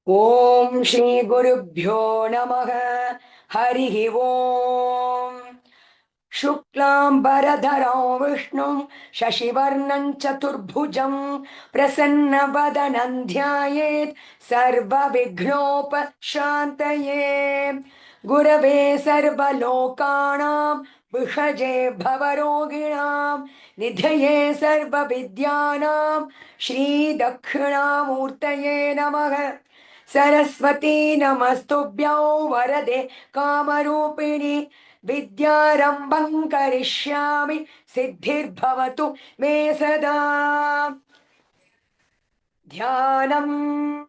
ओम श्री गुरुभ्यो नमः। हरिः ओम। शुक्लांबरधरं विष्णुं शशिवर्णं चतुर्भुजं प्रसन्नवदनं ध्यायेत् सर्वविघ्नोपशान्तये। गुरवे सर्वलोकानां विषजे भवरोगिणां निधये सर्वविद्यानां श्रीदक्षिणामूर्तये नमः। सरस्वती नमस्तुभ्यं वरदे कामरूपिणि विद्यारंभं करिष्यामि सिद्धिर्भवतु मे सदा। ध्यानम्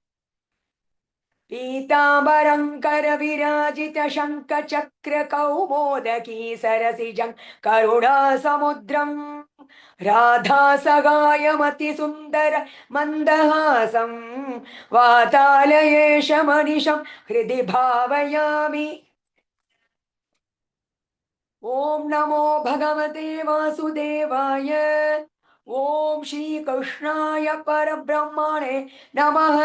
पीतांबरं करविराजित शङ्खचक्र कौमोदकी सरसिजं करुणासमुद्रम् राधा सहायमति सुन्दर मन्दहासं वातालयेश मनिषं हृदि भावयामि। ओम नमो भगवते वासुदेवाय। ओम श्री कृष्णाय परब्रह्मणे नमः।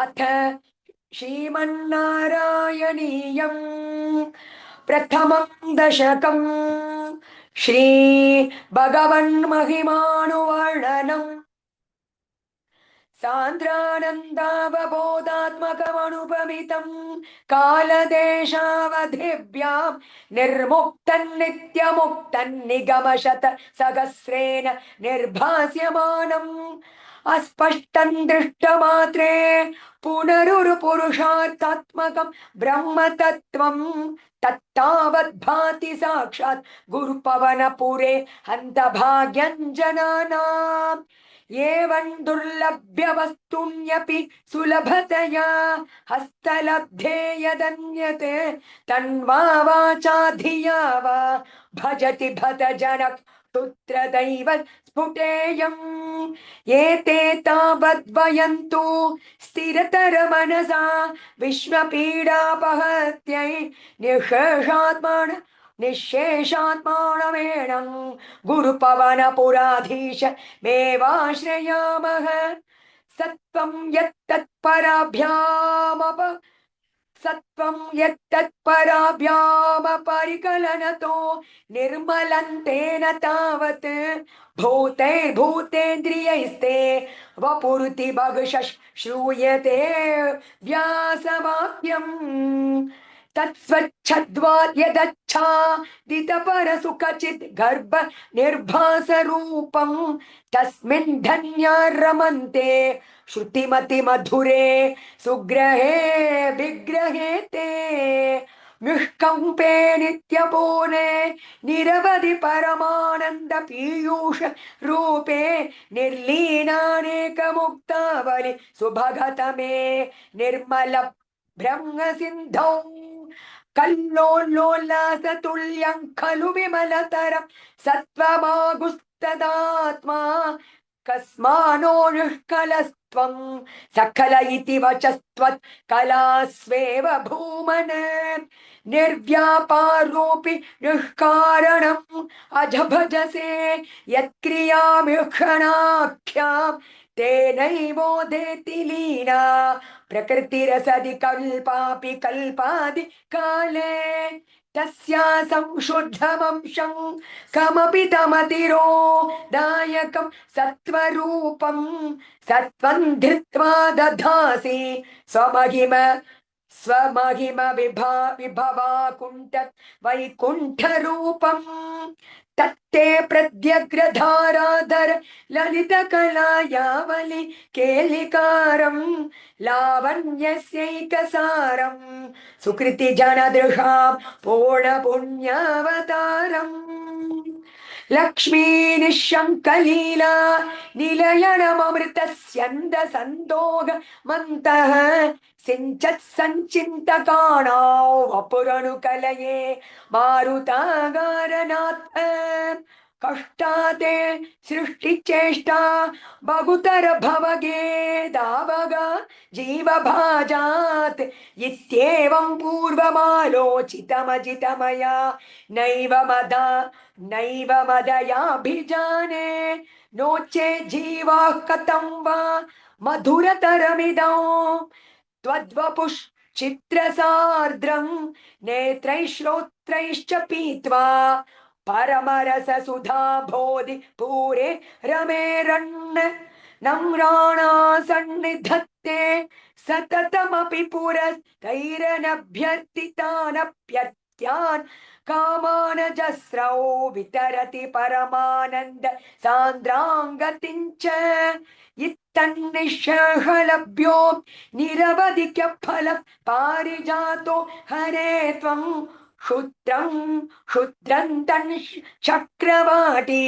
अथ श्रीमन्नारायणीयं प्रथमं दशकं श्री भगवन्महिमानुवर्णनम् सान्द्रानन्दावबोधात्मकमनुपमितं कालदेशावधिभ्यां निर्मुक्तं नित्यमुक्तं निगमशत सहस्रेण निर्भास्यमानम् अस्पष्टं दृष्टमात्रे पुनरुरुपुरुषार्थात्मकं ब्रह्मतत्त्वं तत्तावद्भाति साक्षात् गुरुपवनपुरे हन्तभाग्यञ्जनानाम् एवं दुर्लभ्य वस्तुन्यपि सुलभतया हस्तलब्धे यदन्यते तन्वा वाचा धिया वा भजति भत जनक पुत्रदैव स्फुटेयम्। एते तावद्वयन्तु स्थिरतर मनसा विश्वपीडापहत्यै निःशेषात्मन निःशेषात्मानमेणं गुरुपवनपुराधीश मेवाश्रयामः। सत्त्वं यत्तत्पराभ्यामप सत्त्वं यत्तत्पराभ्यामपरिकलनतो निर्मलं तेन तावत् भूतैर्भूतेन्द्रियैस्ते वपुरुति भगशः श्रूयते व्यासवाक्यम्। तत्स्वच्छद्वाद् यदच्छादितपरसुखचिद् गर्भ निर्भास रूपं तस्मिन् धन्या रमन्ते श्रुतिमति मधुरे सुग्रहे विग्रहे ते निष्कंपे नित्यपूर्णे निरवधि परमानंद पीयूष रूपे निर्लीनानेक मुक्तावली सुभगत मे निर्मल ब्रह्म सिंधौ कल्लोलोल्लासतुल्यं खलु विमलतरं सत्त्वमागुस्तदात्मा कस्मानो निष्कलस्त्वं सकल इति वचस्त्वत् कलास्वेव भूमन् निर्व्यापारोऽपि निष्कारणम् अजभजसे यत्क्रियामीक्षणाख्यां तेनैवोदेति लीना प्रकृतिरसदि कल्पापि कल्पादि काले तस्या संशुद्धमंशं कमपि तमतिरो दायकं सत्त्वरूपं सत्त्वं धृत्वा दधासि स्वमहिम स्वमहिम विभवा कुण्ठ वैकुण्ठ रूपं तत्ते प्रद्यग्रधाराधर ललित कलायावलि केलिकारं लावण्यस्यैकसारं सुकृति जनदृशां पूर्ण पुण्यावतारम् लक्ष्मी निःशङ्कलीला निलयनमृतस्यन्द सन्दोग मन्तः सिञ्चत् सञ्चिन्तकाणां वपुरनुकलये मारुतागारनाथ कष्टाते सृष्टिचेष्टा बहुतर भवगेदावगा जीवभाजात् इत्येवं पूर्वमालोचितमजितमया नैव मदयाभिजाने नो चेत् जीवाः कथं वा मधुरतरमिदं त्वद्वपुश्चित्रसार्द्रम् नेत्रैश्रोत्रैश्च पीत्वा परमरससुधा बोधि पूरे रमेरन् नम्राणा सन्निधत्ते सततमपि पुरस्तैरनभ्यर्थितानप्यर्त्यान् कामानजस्रौ वितरति परमानन्द सान्द्राङ्गतिं च इत्तन्निःशलभ्यो निरवधिक्य फल पारिजातो हरे त्वं क्षुद्रं चक्रवाटी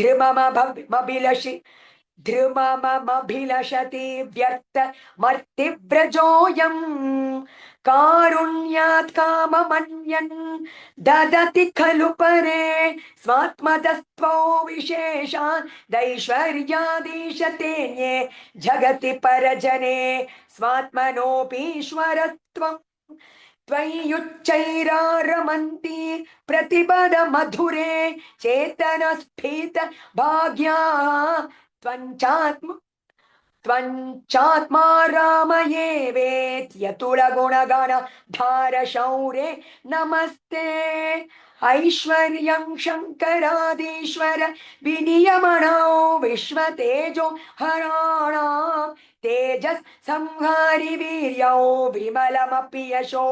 ध्रुममभिलषि ध्रुममभिलषति व्यर्थ मर्तिव्रजोऽयम् कारुण्यात् काममन्यन् ददति खलु परे स्वात्मतस्त्वो विशेषान् दैश्वर्यादीशतेऽन्ये जगति परजने स्वात्मनोऽपीश्वरत्वम् त्वय्युच्चैरारमन्ति प्रतिपद मधुरे चेतनस्फीत भाग्या त्वञ्चात्मा रामये वेत्यतुलगुणगण धारशौरे नमस्ते ऐश्वर्यं शङ्करादीश्वर विनियमणो विश्वतेजो हराणां तेजस् संहारि वीर्यौ विमलमपि यशो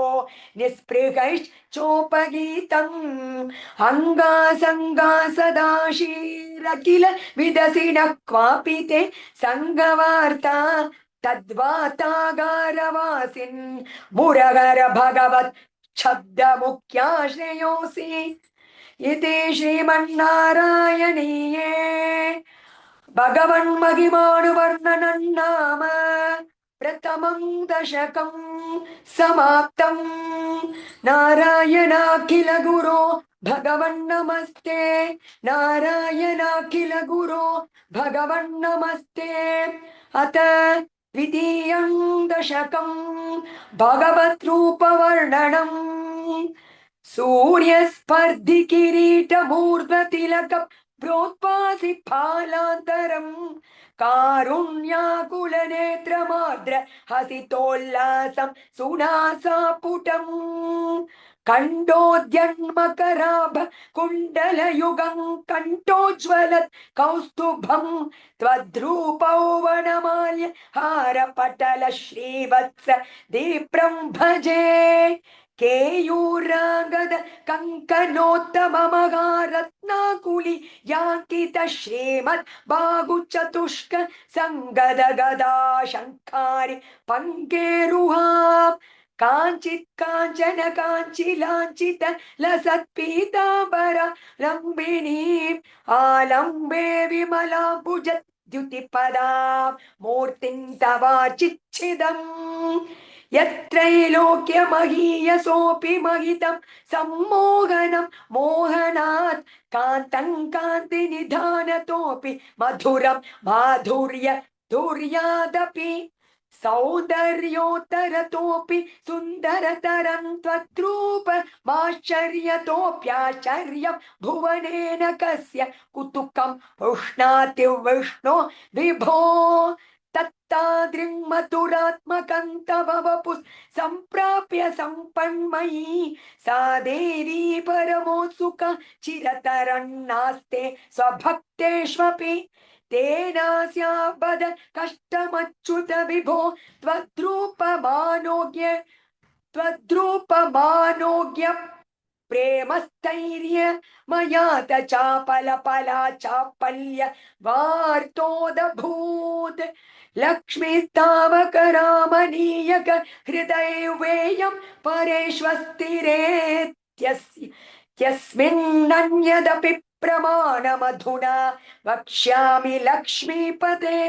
निःस्पृहैश्चोपगीतम् अङ्गासङ्गा सदाशीरखिल विदसिनः क्वापि ते सङ्गवार्ता तद्वातागारवासिन् मुरगर भगवत् शब्दमुख्याश्रयोऽसि इति श्रीमन्नारायणीये भगवन्महिमानुवर्णनं नाम प्रथमं दशकं समाप्तम् नारायणाखिल गुरो भगवन्नमस्ते नारायणाखिल गुरो भगवन्नमस्ते अथ द्वितीयं दशकं भगवद्रूपवर्णनम् सूर्यस्पर्धि किरीटमूर्ध्वतिलक प्रोत्पासि फालान्तरम् कारुण्याकुलनेत्रमाद्र हसितोल्लासं सुनासापुटम् कण्ठोद्यन्मकराभ कुण्डलयुगं कण्ठोज्ज्वलत् कौस्तुभं त्वद्रूपौ वनमाल्य हारपटल श्रीवत्स दीप्रं भजे केयूरागद कंकनोत्तममहारत्नाकुली याङ्कित श्रीमद् बाहुचतुष्क संगद गदा शङ्खारि पङ्केरुहा काञ्चित् काञ्चन काञ्चिलाञ्चित लसत्पीताम्बर लम्बिनीम् आलम्बे विमलाम्बुज द्युतिपदा मूर्तिं तवाचिच्छिदम् यत्रैलोक्यमहीयसोऽपि महितं सम्मोहनं मोहनात् कान्तं कान्तिनिधानतोऽपि मधुरं माधुर्य दुर्यादपि सौन्दर्योत्तरतोऽपि सुन्दरतरं त्वद्रूपमाश्चर्यतोऽप्याश्चर्यं भुवनेन कस्य कुतुकं पुष्णाति विष्णो विभो तत्ताद्रिं मधुरात्मकं तव वपुः सम्प्राप्य सम्पन्मयी सा देवी परमोत्सुका चिरतरन्नास्ते स्वभक्तेष्वपि तेनास्याबद कष्टमच्युत विभो त्वद्रूपमानोज्ञ प्रेमस्थैर्य मया चापलपला चापल्य वार्तोदभूत् लक्ष्मीस्तावकरामनीयक हृदयेयं परेष्वस्तिरेत्यस्मिन्नन्यदपि प्रमाणमधुना वक्ष्यामि लक्ष्मीपते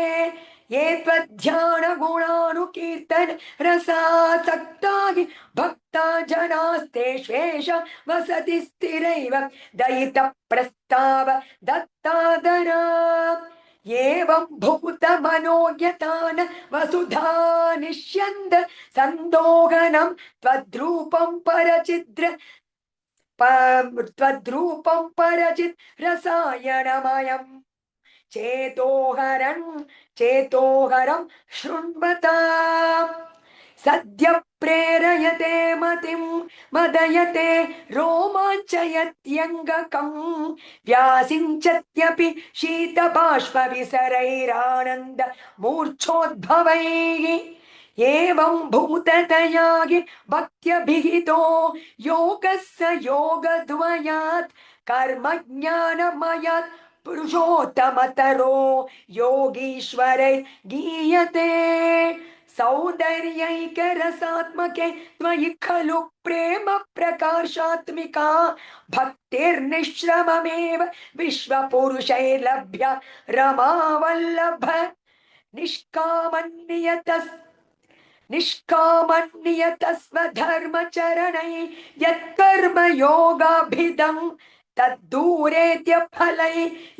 ये त्वध्यानगुणानुकीर्तन रसासक्तानि भक्ता जनास्तेष्वेष वसति स्थिरैव दयित प्रस्ताव दत्तादरा एवं भूतमनोज्ञतान वसुधा निष्यन्द सन्दोहनं त्वद्रूपं परचित् रसायनमयम् चेतोहरं शृण्वता सद्य प्रेरयते मतिं मदयते रोमाञ्चयत्यङ्गकं व्यासिञ्चत्यपि शीतबाष्पविसरैरानन्द मूर्च्छोद्भवैः एवं भूततयागि भक्त्यभिहितो योगस्य योगद्वयात् कर्मज्ञानमयात् पुरुषोत्तमतरो योगीश्वरै गीयते सौन्दर्यैकरसात्मके त्वयि खलु प्रेम प्रकाशात्मिका भक्तिर्निश्रममेव विश्वपुरुषैर्लभ्य रमावल्लभ निष्कामन्यतस्वधर्मचरणै यत्कर्म योगाभिदं तद्दूरेत्य फलै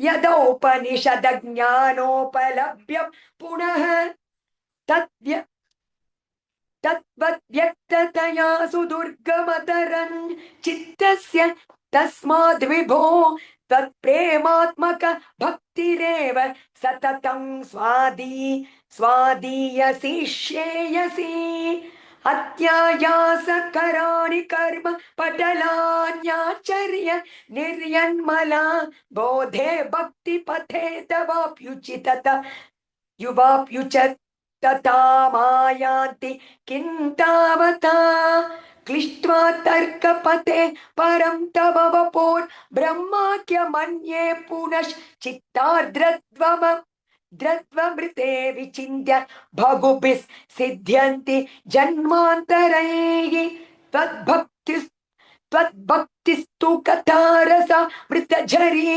यदोपनिषदज्ञानोपलभ्य पुनः तद्व्यक्ततया सुदुर्गमतरं चित्तस्य तस्माद्विभो तत्प्रेमात्मक भक्तिरेव सततं स्वादीयसी श्रेयसी अत्यायासकराणि कर्म पटलान्याचर्य निर्यन्मला बोधे भक्तिपथे तवाप्युचितत युवाप्युचत तथा मायान्ति किन्तावता क्लिष्ट्वा तर्कपथे परं तव वपोर् ब्रह्माख्य मन्ये पुनश्चित्तार्द्रत्वमृते विचिन्त्य भगुभिः सिद्ध्यन्ति जन्मान्तरैः त्वद्भक्तिस्तु कथारसा मृतझरी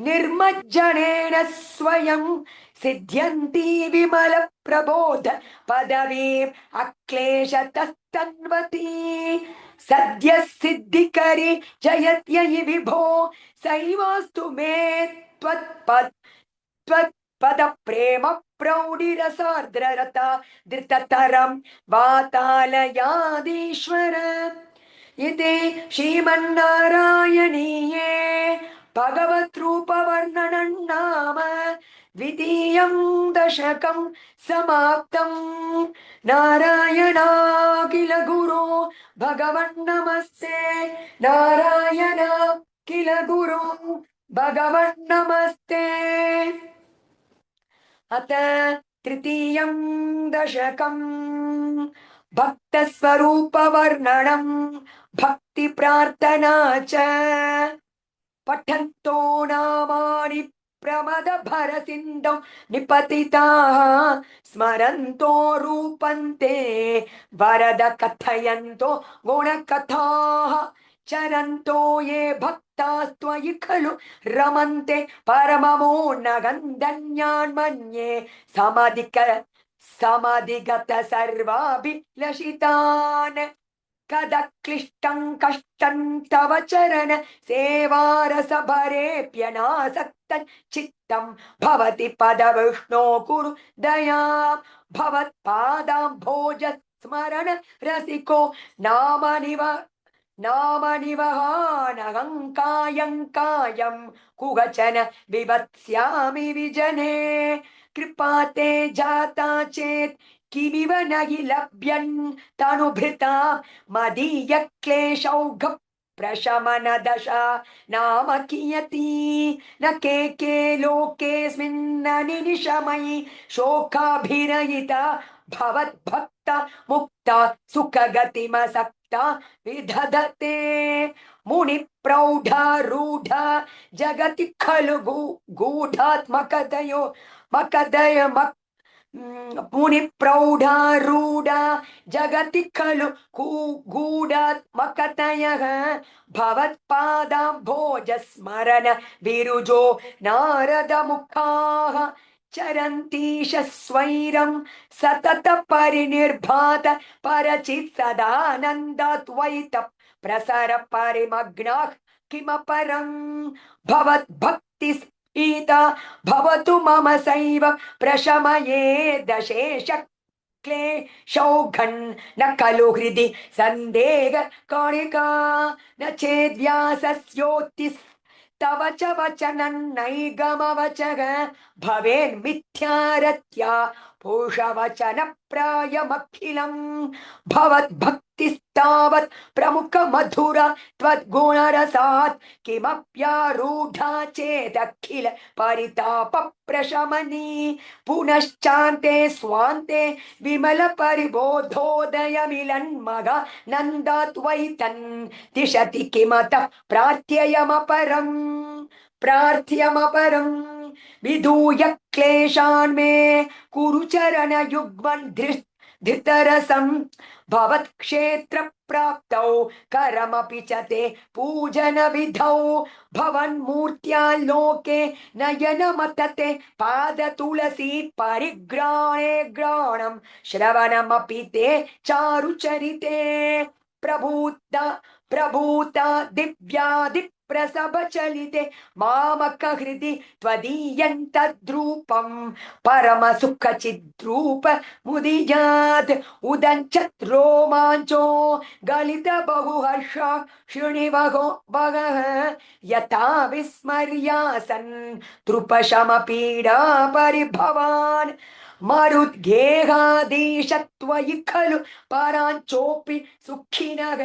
निर्मज्जनेन स्वयं सिद्ध्यन्ति विमल प्रबोध पदवीं अक्लेशतस्तन्वती सद्य सिद्धिकरी जयत्ययि विभो सैवास्तु मे त्वत्पद प्रेम प्रौढिरसार्द्ररता धृततरं वातालयादीश्वर इति श्रीमन्नारायणीये भगवद्रूपवर्णनं नाम द्वितीयं दशकं समाप्तं नारायणाखिल गुरो भगवन् नमस्ते नारायणाखिल गुरो भगवन् नमस्ते अथ तृतीयं दशकं भक्तस्वरूपवर्णनं भक्तिप्रार्थना च पठन्तो नामानि प्रमद भरसिन्धौ निपतिताः स्मरन्तो रूपन्ते वरद कथयन्तो गुणकथाः चरन्तो ये भक्तास्त्वयि खलु रमन्ते परममोन्नगन्धन्यान् मन्ये समाधिगत सर्वाभिलषितान् कदक्लिष्टं कष्टं तव चरण सेवारसभरेऽप्यनासक्तं चित्तं भवति पदविष्णो कुरु दया भवत्पादाम्भोज स्मरण रसिको नामनिवहानहङ्कायं कुगचन विवत्स्यामि विजने कृपा ते जाता चेत् किमिव न हि लभ्यन् तनुभृता मदीय क्लेशौघ प्रशमन दशा नाम कियती न के लोकेऽस्मिन् निनिशमयि शोकाभिरहिता भवद्भक्ता मुक्ता सुखगतिमसक्ता विदधते मुनिप्रौढारूढा जगति खलु गूढात्मकदयो मुनिप्रौढारूढा जगति खलु गूढात्मकतयः भवत्पादाम्भोजस्मरण विरुजो नारदमुखाः चरन्तीश स्वैरं सतत परिनिर्भात परचित् सदानन्दाद्वैत प्रसर परिमग्नाः किमपरं भवद्भक्ति ईता भवतु मम सैव प्रशमये दशेश क्लेशौघन् न खलु हृदि सन्देह कणिका न चेद्व्यासस्योक्तिस् तव च वचनन्नैगमवचः भवेन्मिथ्यारत्या पुरुषवचन प्रायमखिलम् भवद्भक्तिस्तावत् प्रमुख मधुर त्वद्गुणरसात् किमप्यारूढा चेदखिल परिताप प्रशमनी पुनश्चान्ते स्वान्ते विमल परिबोधोदय मिलन्मग नन्दात्वैतन् दिशति किमतः प्रार्थ्यमपरम् विधूय क्लेशान् मे कुरु चरण युग्मन् धृतरसं भवत्क्षेत्र प्राप्तौ करमपि च ते पूजन विधौ भवन्मूर्त्यालोके नयनमतते पाद तुलसी परिग्राणे ग्राणं श्रवणमपि ते चारुचरिते प्रभूता दिव्यादिप्रसभ चलिते मामक हृदि त्वदीयन्तद्रूपं परम सुख चिद्रूप मुदियात् उदञ्चत् रोमाञ्चो गलित बहुहर्ष शृणिवहो भगः यथा विस्मर्यासन् तृपशमपीडा परिभवान् मरुद्गेहादीशत्वयि खलु पराञ्चोऽपि सुखिनः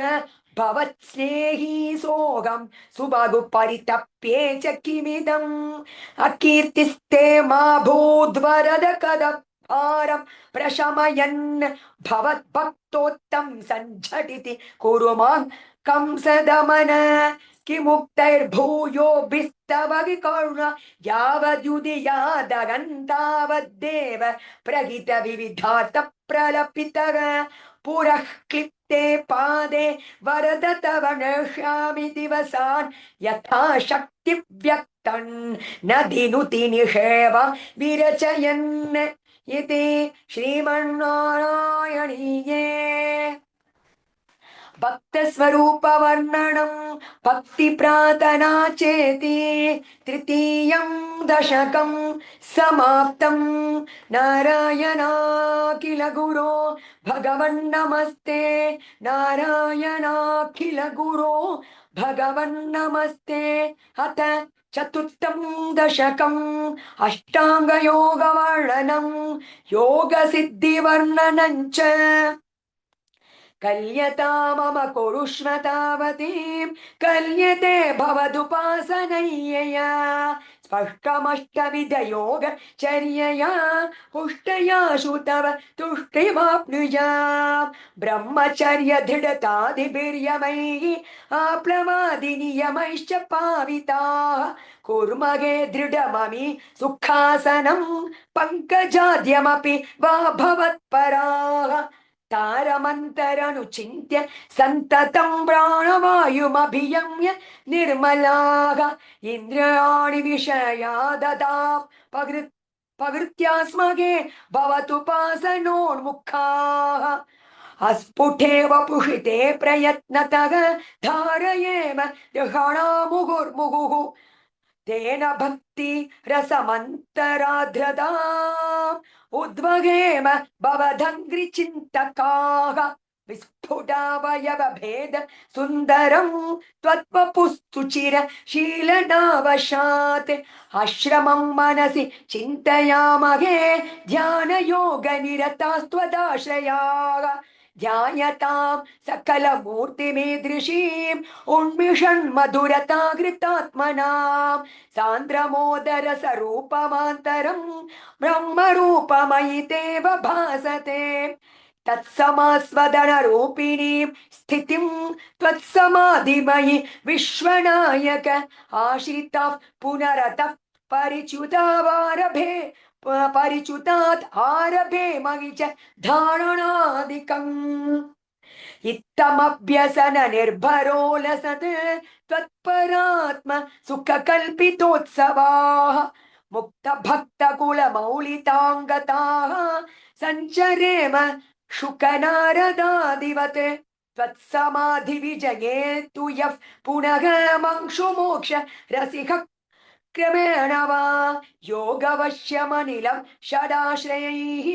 भवत्स्नेही सोऽहं सुबगु परितप्ये च किमिदम् अकीर्तिस्ते मा भूद्वरद कदभारं प्रशमयन् भवद्भक्तोत्तं सञ्झटिति कुरु मां कंसदमन किमुक्तैर्भूयोभिस्तव विकरुण यावद्युदियादगन्तावद्देव प्रहित विविधार्थ प्रलपितः पुरः क्लिप्ते पादे वरद तव नश्यामि दिवसान् यथा शक्ति व्यक्तन् न दिनुति निषेव विरचयन् इति श्रीमन्नारायणीये भक्त स्वरूप वर्णनम भक्ति प्रार्थना चेति तृतीयं दशकं समाप्तं नारायणाखिल गुरो भगवन् नमस्ते नारायणाखिल गुरो भगवन् नमस्ते अथ चतुर्थं दशकम् अष्टांग योग वर्णनं योग सिद्धि वर्णनं च कल्यता मम कुरुष्व तावतीं कल्यते भवदुपासनय्यया स्पष्टमष्टविधयोग चर्यया पुष्टया श्रुतव तुष्टिमाप्नुयाम् ब्रह्मचर्य दृढतादिभिर्यमैः आप्लवादिनियमैश्च पाविताः कुर्महे दृढममि सुखासनं पङ्कजाद्यमपि वा भवत्पराः तारमन्तरनुचिन्त्य सन्ततं प्राणवायुमभियम्य निर्मलाः इन्द्रियाणि विषयाददां पकृत्यास्मगे भवतुपासनोन्मुखाः अस्फुटे वपुषिते प्रयत्नतः धारयेम ग्रहणामुहुर्मुहुः तेन भक्ति रसमन्तराध्रदाम् उद्वगेम भवदङ्घ्रि चिन्तकाः विस्फुटावयव भेद सुन्दरं त्वत्वपुस्तुचिर शीलनावशात् आश्रमं मनसि चिन्तयामहे ध्यानयोग निरतास्त्वदाश्रयाः ध्यायतां सकलमूर्तिमीदृशीम् उन्मिषन् मधुरताघृतात्मनां सान्द्रमोदरसरूपमान्तरं ब्रह्मरूपमयि तेव भासते तत्समास्वदनरूपिणीं स्थितिं त्वत्समाधिमयि विश्वनायक आश्रितः पुनरतः परिच्युतात् आरभे मयि च धारणादिकम् इत्थमभ्यसन निर्भरो लसत् त्वत्परात्म सुखकल्पितोत्सवाः मुक्त भक्त कुल मौलितांगताः संचरेम शुकनारदादिवत् त्वत्समाधि विजये तु यः पुनः मंशु मोक्ष रसिक क्रमेण वा योगवश्यमनिलं षडाश्रयैः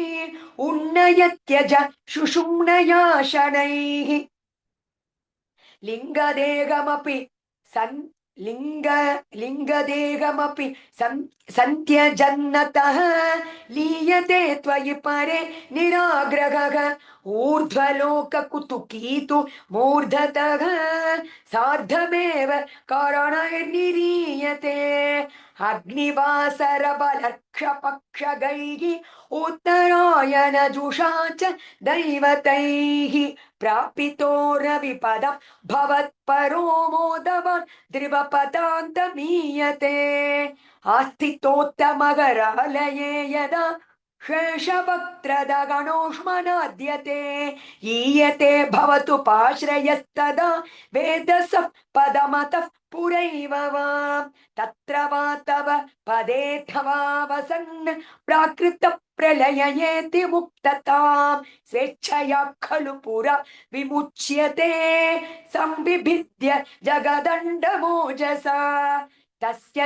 उन्नयत्यज शुषुम्नया शनैः लिङ्गदेहमपि सन् लिंग लिंगदेहमपि सन्त्यजन्नतः लीयते त्वयि परे निराग्रहः ऊर्ध्वलोककुतुकीतु मूर्धतः सार्धमेव कारणैर्निरीयते अग्निवासरबलक्षपक्षगैः उत्तरायणजुषा च दैवतैः प्रापितो रविपदं भवत्परो मोदवान् ध्रुवपदान्तमीयते आस्थितोत्तमगरालये यदा शेषवक्त्रदगणोष्मनाद्यते ईयते भवतु पाश्रयस्तदा वेदसः पदमतः पुरैव वा तत्र वा तव पदेऽथवा वसन् प्राकृत प्रलययेति मुक्ततां स्वेच्छया खलु पुरा विमुच्यते संविभिद्य जगदण्डमोजसा तस्य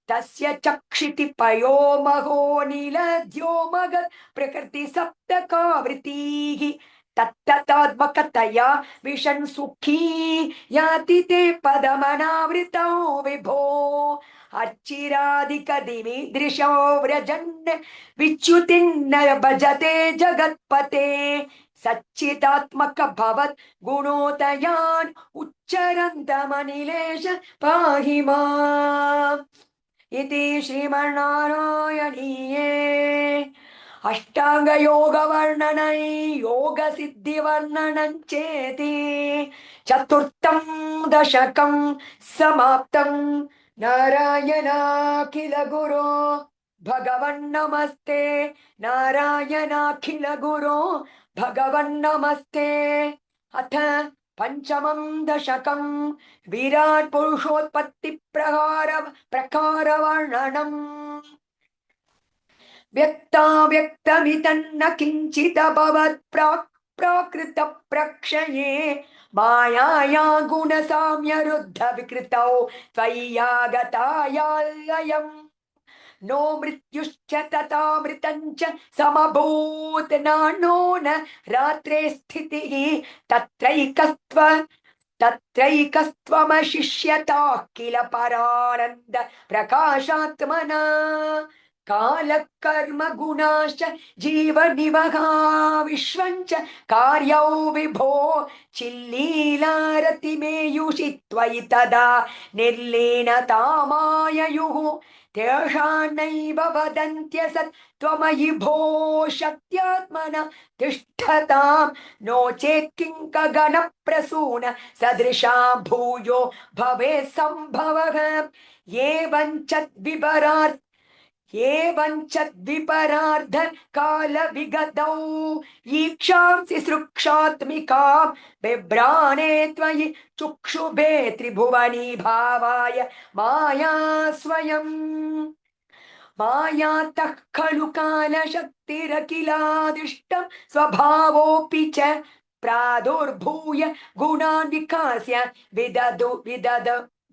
तस्य चक्षिति पयो महो नीलद्यो मगत् प्रकृति सप्तकावृतिः तत्ततात्मकतया विषन् सुखी याति ते पदमनावृतौ विभो अर्चिरादिकदिमीदृशो व्रजन् विच्युतिन्न भजते जगत्पते सच्चिदात्मक भवत् गुणोदयान् उच्चरन्तमनिलेश पाहि माम् इति श्रीमन्नारायणीये अष्टाङ्गयोगवर्णनै योगसिद्धिवर्णनं चेति चतुर्थं दशकं समाप्तं नारायणाखिल गुरो भगवन्नमस्ते नारायणाखिल गुरो भगवन्नमस्ते अथ पंचमं दशकं विराट पुरुषोत्पत्ति प्रकार वर्णनम् व्यक्ताव्यक्तमितन्न किञ्चिदभवत् प्राकृत प्रक्षये मायाया गुणसाम्यरुद्ध विकृतौ त्वय्यागतायालयम् नो मृत्युश्च तथा मृतञ्च समभूत् नानो न रात्रे स्थितिः तत्रैकस्त्वमशिष्यता किल परानन्द प्रकाशात्मना काल कर्म गुणाश्च जीवनिवहा विश्वञ्च कार्यौ विभो चिल्लीलारतिमेयुषि त्वयि तदा निर्लीनतामाययुः तेषान्नैव वदन्त्यसत् त्वमयि भो शक्त्यात्मना तिष्ठतां नो चेत् किङ्कगणप्रसून सदृशा भूयो भवेत् सम्भवः एवञ्च द्विपरार्ध काल विगतौ ईक्षांसि सृक्षात्मिकां बिभ्राणे त्वयि चुक्षुभे त्रिभुवनी भावाय माया स्वयम् मायातः खलु कालशक्तिरखिलादिष्टं स्वभावोऽपि च प्रादुर्भूय गुणान् विकास्य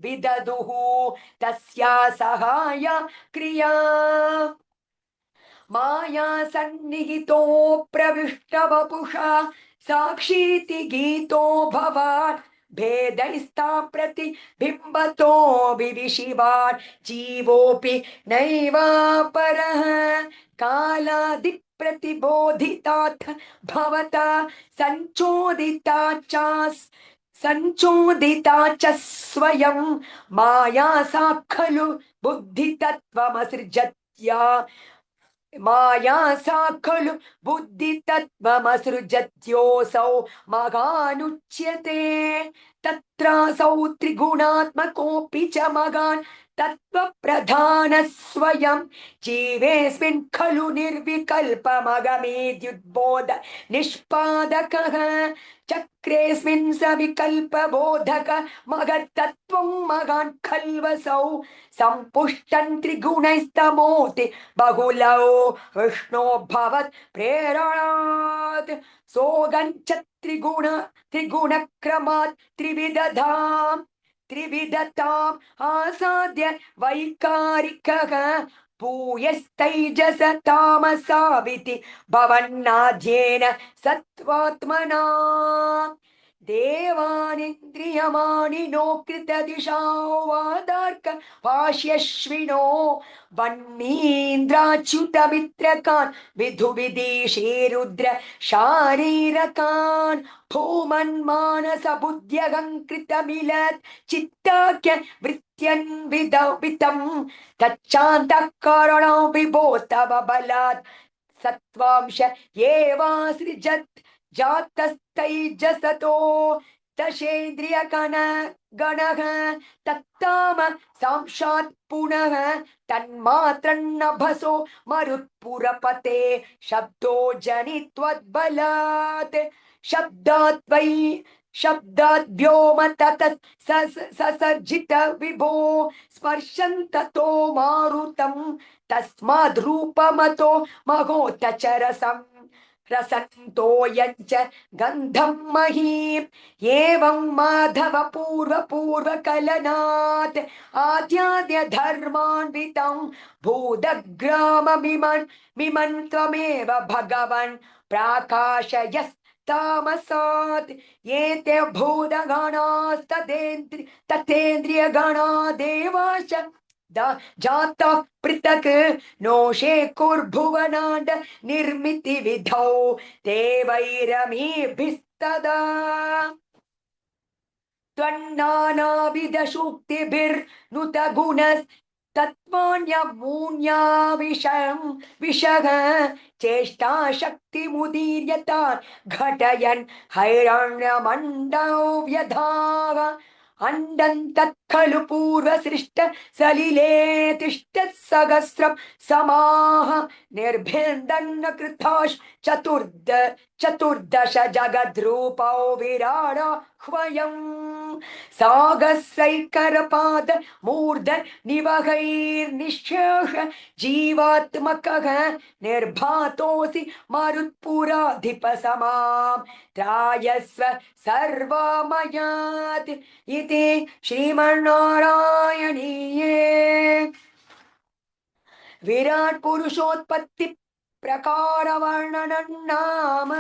विददुः तस्या सहाया क्रिया माया सन्निहितो प्रविष्टवपुषा साक्षीति गीतो भवान् भेदैस्तां प्रति बिम्बतो विविशिवान् जीवोऽपि नैवापरः कालादिप्रतिबोधितात् भवता संचोदिता च स्वयं माया सा खलु बुद्धितत्त्वमसृजत्या माया सा खलु बुद्धितत्त्वमसृजत्योऽसौ महानुच्यते तत्रासौ त्रिगुणात्मकोऽपि च महान् तत्त्वप्रधानः स्वयं जीवेऽस्मिन् खलु निर्विकल्पमगमेद्युद्बोध निष्पादकः चक्रेऽस्मिन् सविकल्पबोधक मगत्तत्त्वं महान् खल्वसौ सम्पुष्टं त्रिगुणैस्तमोति बहुलौ विष्णो भवत् प्रेरणात् सोगञ्च त्रिगुणक्रमात् त्रिविधताम् आसाद्य वैकारिकः भूयस्तैजस तामसाविति भवन्नाद्येन सत्त्वात्मना देवानिन्द्रियमाणिनो कृतदिशावादार्क पाश्यश्विनो वह्नीन्द्राच्युतमित्रकान् विधुविदेशे रुद्र शारीरकान् भूमन्मानसबुद्ध्यहङ्कृतमिलत् चित्ताख्य वृत्त्यन्विदवितं तच्चान्तःकरणो विभो तव बलात् सत्त्वांश एवासृजत् जातस्तैजसतो दशेन्द्रियगण गणः तत्ताम सांशात् पुनः तन्मात्रन्नभसो मरुत्पुरपते शब्दो जनित्वद्बलात् शब्दात् वै शब्दात् व्योम ततः ससर्जित विभो स्पर्शन्ततो मारुतं तस्माद्रूपमतो महोतचरसम् रसन्तो यञ्च गन्धं महीम् एवं माधव पूर्वकलनात् आद्याद्य धर्मान्वितं भूदग्राममिमन् त्वमेव भगवन् प्राकाशयस्तामसात् एते तथेन्द्रियगणा देवाश्च जाता पृथक् नोषे कुर्भुवनाण्ड निर्मिति विधौ ते वैरमीभिस्तदा त्वन्नानाविधसूक्तिभिर्नुत गुणस्तत्त्वान्यमून्या विषः चेष्टा शक्तिमुदीर्यतान् घटयन् हैरण्यमण्डौ व्यधाः अंडं खलु पूर्वसृष्ट सलिले तिष्ठत् सहस्रं समाह निर्भिन्दन्न कृताश् चतुर्दश जगद्रूपौ विराड ह्वयं सागसैकरपाद मूर्ध निवहैर्निःशेष जीवात्मकः निर्भातोऽसि मरुत्पुराधिपसमां त्रायस्व सर्वमयात् इति श्रीमन्नारायणीये विराट पुरुषोत्पत्ति प्रकार वर्णनं नाम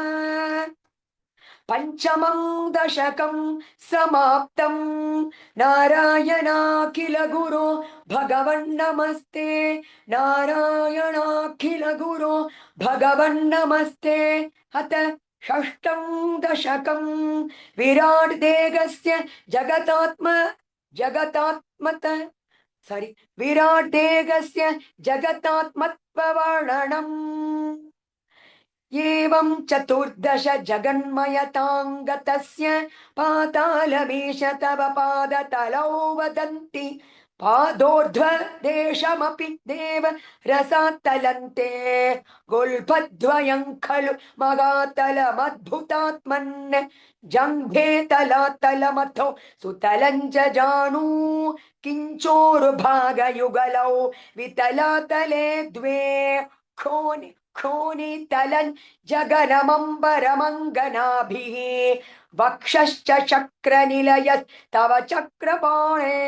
पंचमं दशकं समाप्तं नारायणाखिल गुरो भगवन्नमस्ते नारायणाखिल गुरो भगवन्नमस्ते अथ षष्ठं दशकं विराट देहस्य विराट देहस्य जगतात्मत्ववर्णनम् एवं चतुर्दश जगन्मयताङ्गतस्य पातालमीश तव पादतलौ वदन्ति पादोर्ध्वदेशमपि देव रसात्तलन्ते गुल्फद्वयं खलु महातलमद्भुतात्मन् जङ्घे तलातलमथो सुतलं जजानु किञ्चोरुभागयुगलौ वितलातले द्वे खोनितलं जगनमम्बरमङ्गनाभिः वक्षश्च चक्रनिलयस्तव चक्रपाणे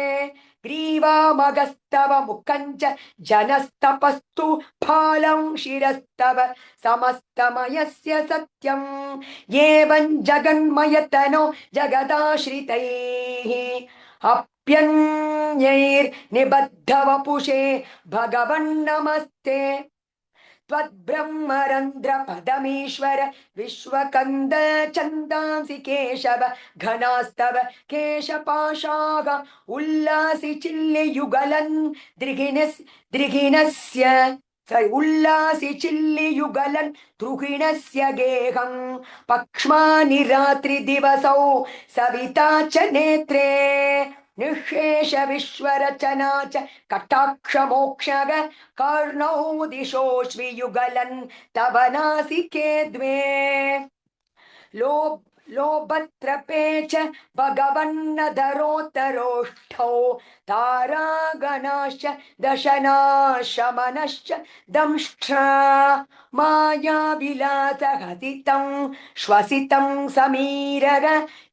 ग्रीवामगस्तव मुखञ्च जनस्तपस्तु फालं शिरस्तव समस्तमयस्य सत्यम् एवं जगन्मयतनो जगदाश्रितैः अप्यन्यैर्निबद्धवपुषे भगवन्नमस्ते त्वद्ब्रह्मरन्ध्र पदमीश्वर विश्वकन्द चन्दांसि केशव घनास्तव केशपाशाः उल्लासि चिल्लियुगलन् उल्लासि चिल्लियुगलन् द्रुहिणस्य गेहं पक्ष्मानि रात्रिदिवसौ सविता च नेत्रे निःशेष विश्वरचना च कटाक्ष मोक्षग कर्णौ दिशोश्वियुगलन् तव नासिके द्वे लोभत्रपे च भगवन्नधरोत्तरोष्ठौ तारागणाश्च दशनाशमनश्च दंष्ट्रा मायाविलासहसितं श्वसितं समीरग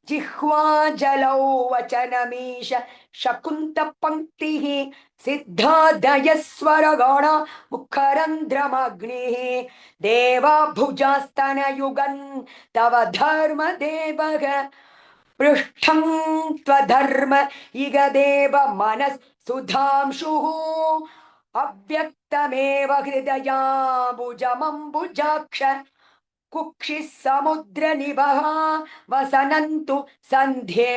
जिह्वा जलौ वचनमीश शकुन्तपङ्क्तिः सिद्धादयस्वरगण मुखरन्ध्रमग्निः देवाभुजास्तनयुगन् तव धर्मदेवः पृष्ठं त्वधर्म इगदेव मनः सुधांशुः अव्यक्तमेव हृदयाम्बुजमम्बुजाक्ष कुक्षिः समुद्रनिभः वसनन्तु सन्ध्ये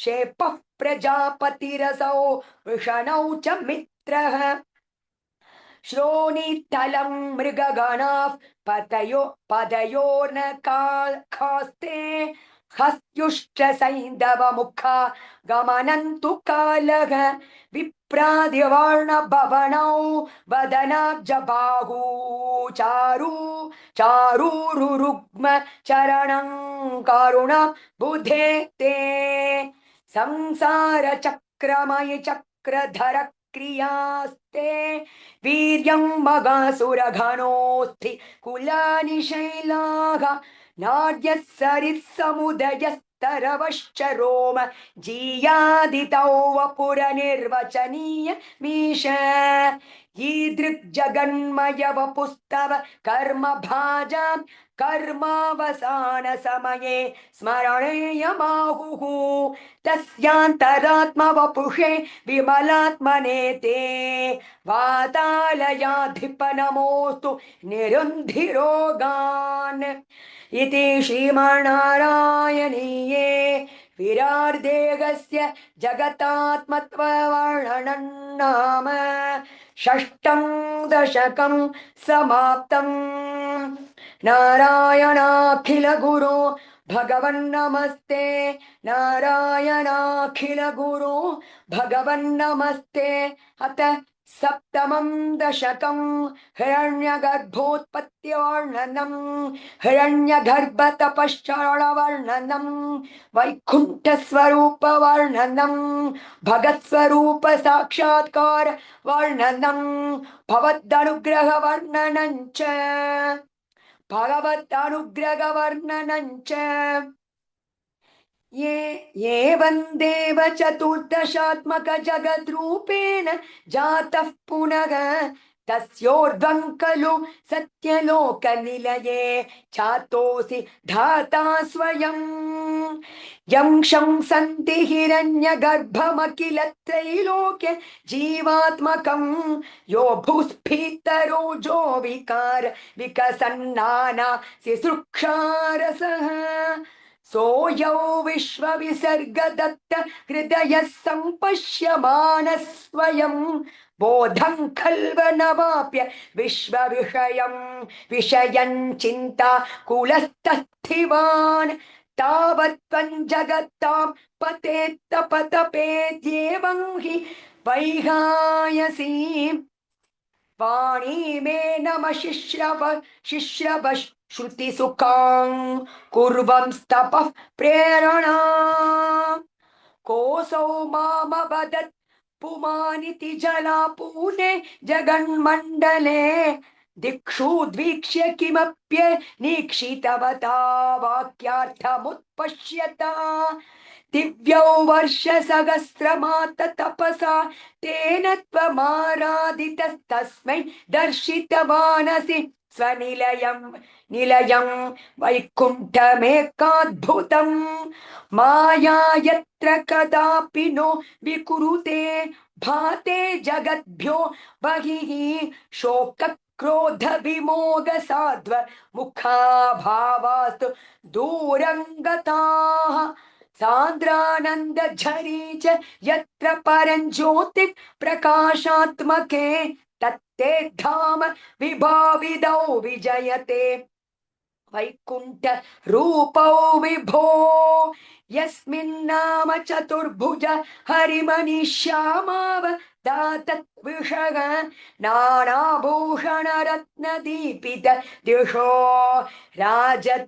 शेपः प्रजापतिरसौ वृषणौ च मित्रः श्रोणीतलं मृगगणाः पदयोर्नखास्ते हस्त्युश्च सैन्धवमुखा गमनन्तु कालः विप्रादिवर्णभवनौ वदनाब्जबाहू चारु चारूरुरुग्म चरणं करुण बुधे ते संसार चक्रमय चक्रधर क्रियास्ते वीर्यं मगासुरघनोऽस्ति कुलानि शैलाः नाड्यः सरित्समुदयस्तरवश्च रोम जीयादितौ वपुरनिर्वचनीय मीश ईदृग्जगन्मय वपुस्तव कर्म भाजां कर्मावसान समये स्मरणेयमाहुः तस्यान्तरात्म वपुषे विमलात्मने ते वातालयाधिपनमोस्तु निरुन्धिरोगान् इति श्रीमन्नारायणीये विरार्देगस्य जगतात्मत्ववर्णनं नाम षष्ठं दशकं समाप्तम् नारायणाखिल गुरो भगवन्नमस्ते नारायणाखिल गुरो भगवन्नमस्ते अथ सप्तमं दशकं हिरण्यगर्भोत्पत्तिवर्णनं हिरण्यगर्भतपश्चरणवर्णनं वैकुण्ठस्वरूपवर्णनं भगत्स्वरूप साक्षात्कार वर्णनं भवदनुग्रहवर्णनं च भगवदनुग्रहवर्णनं च ये वन्देव चतुर्दशात्मक जगद्रूपेण जातः पुनः तस्योर्ध्वं खलु सत्यलोकनिलये चातोऽसि धाता स्वयं यं शंसन्ति हिरण्यगर्भमखिल त्रैलोक्य जीवात्मकं यो भूस्फीतरोजो विकार विकसन्नाना सिसृक्षारसः सोऽयौ विश्वविसर्गदत्त हृदयः सम्पश्यमानः स्वयं बोधं खल्वनवाप्य विश्वविषयं विषयं चिन्ता कुलस्तस्थिवान् तावत्त्वं जगतां पतेत्तपतपेद्येवं हि वैहायसीं वाणी मे नम शिश्रव श्रुतिसुखां कुर्वंस्तपः प्रेरणा कोऽसौ मामवदत् पुमानिति जलापूर्णे जगन्मण्डले दिक्षु द्वीक्ष्य किमप्य निक्षितवता वाक्यार्थमुत्पश्यता दिव्यौ वर्षसहस्रमात तपसा तेन त्वमाराधितस्तस्मै दर्शितवानसि निलयं वैकुण्ठमेकाद्भुतं माया यत्र कदापि नो विकुरुते भाते जगद्भ्यो बहिः शोक क्रोध विमोग साध्व मुखाभावास्तु दूरं गताः सान्द्रानंद झरी च यत्र परं ज्योतिः प्रकाशात्मके तत्ते धाम विभाविदौ विजयते वैकुंठ रूपौ विभो यस्मिन्नाम चतुर्भुज हरिमनिश्यामावतातत्विषः नानाभूषण रत्नदीपित दिशो राजद्विमानालयाः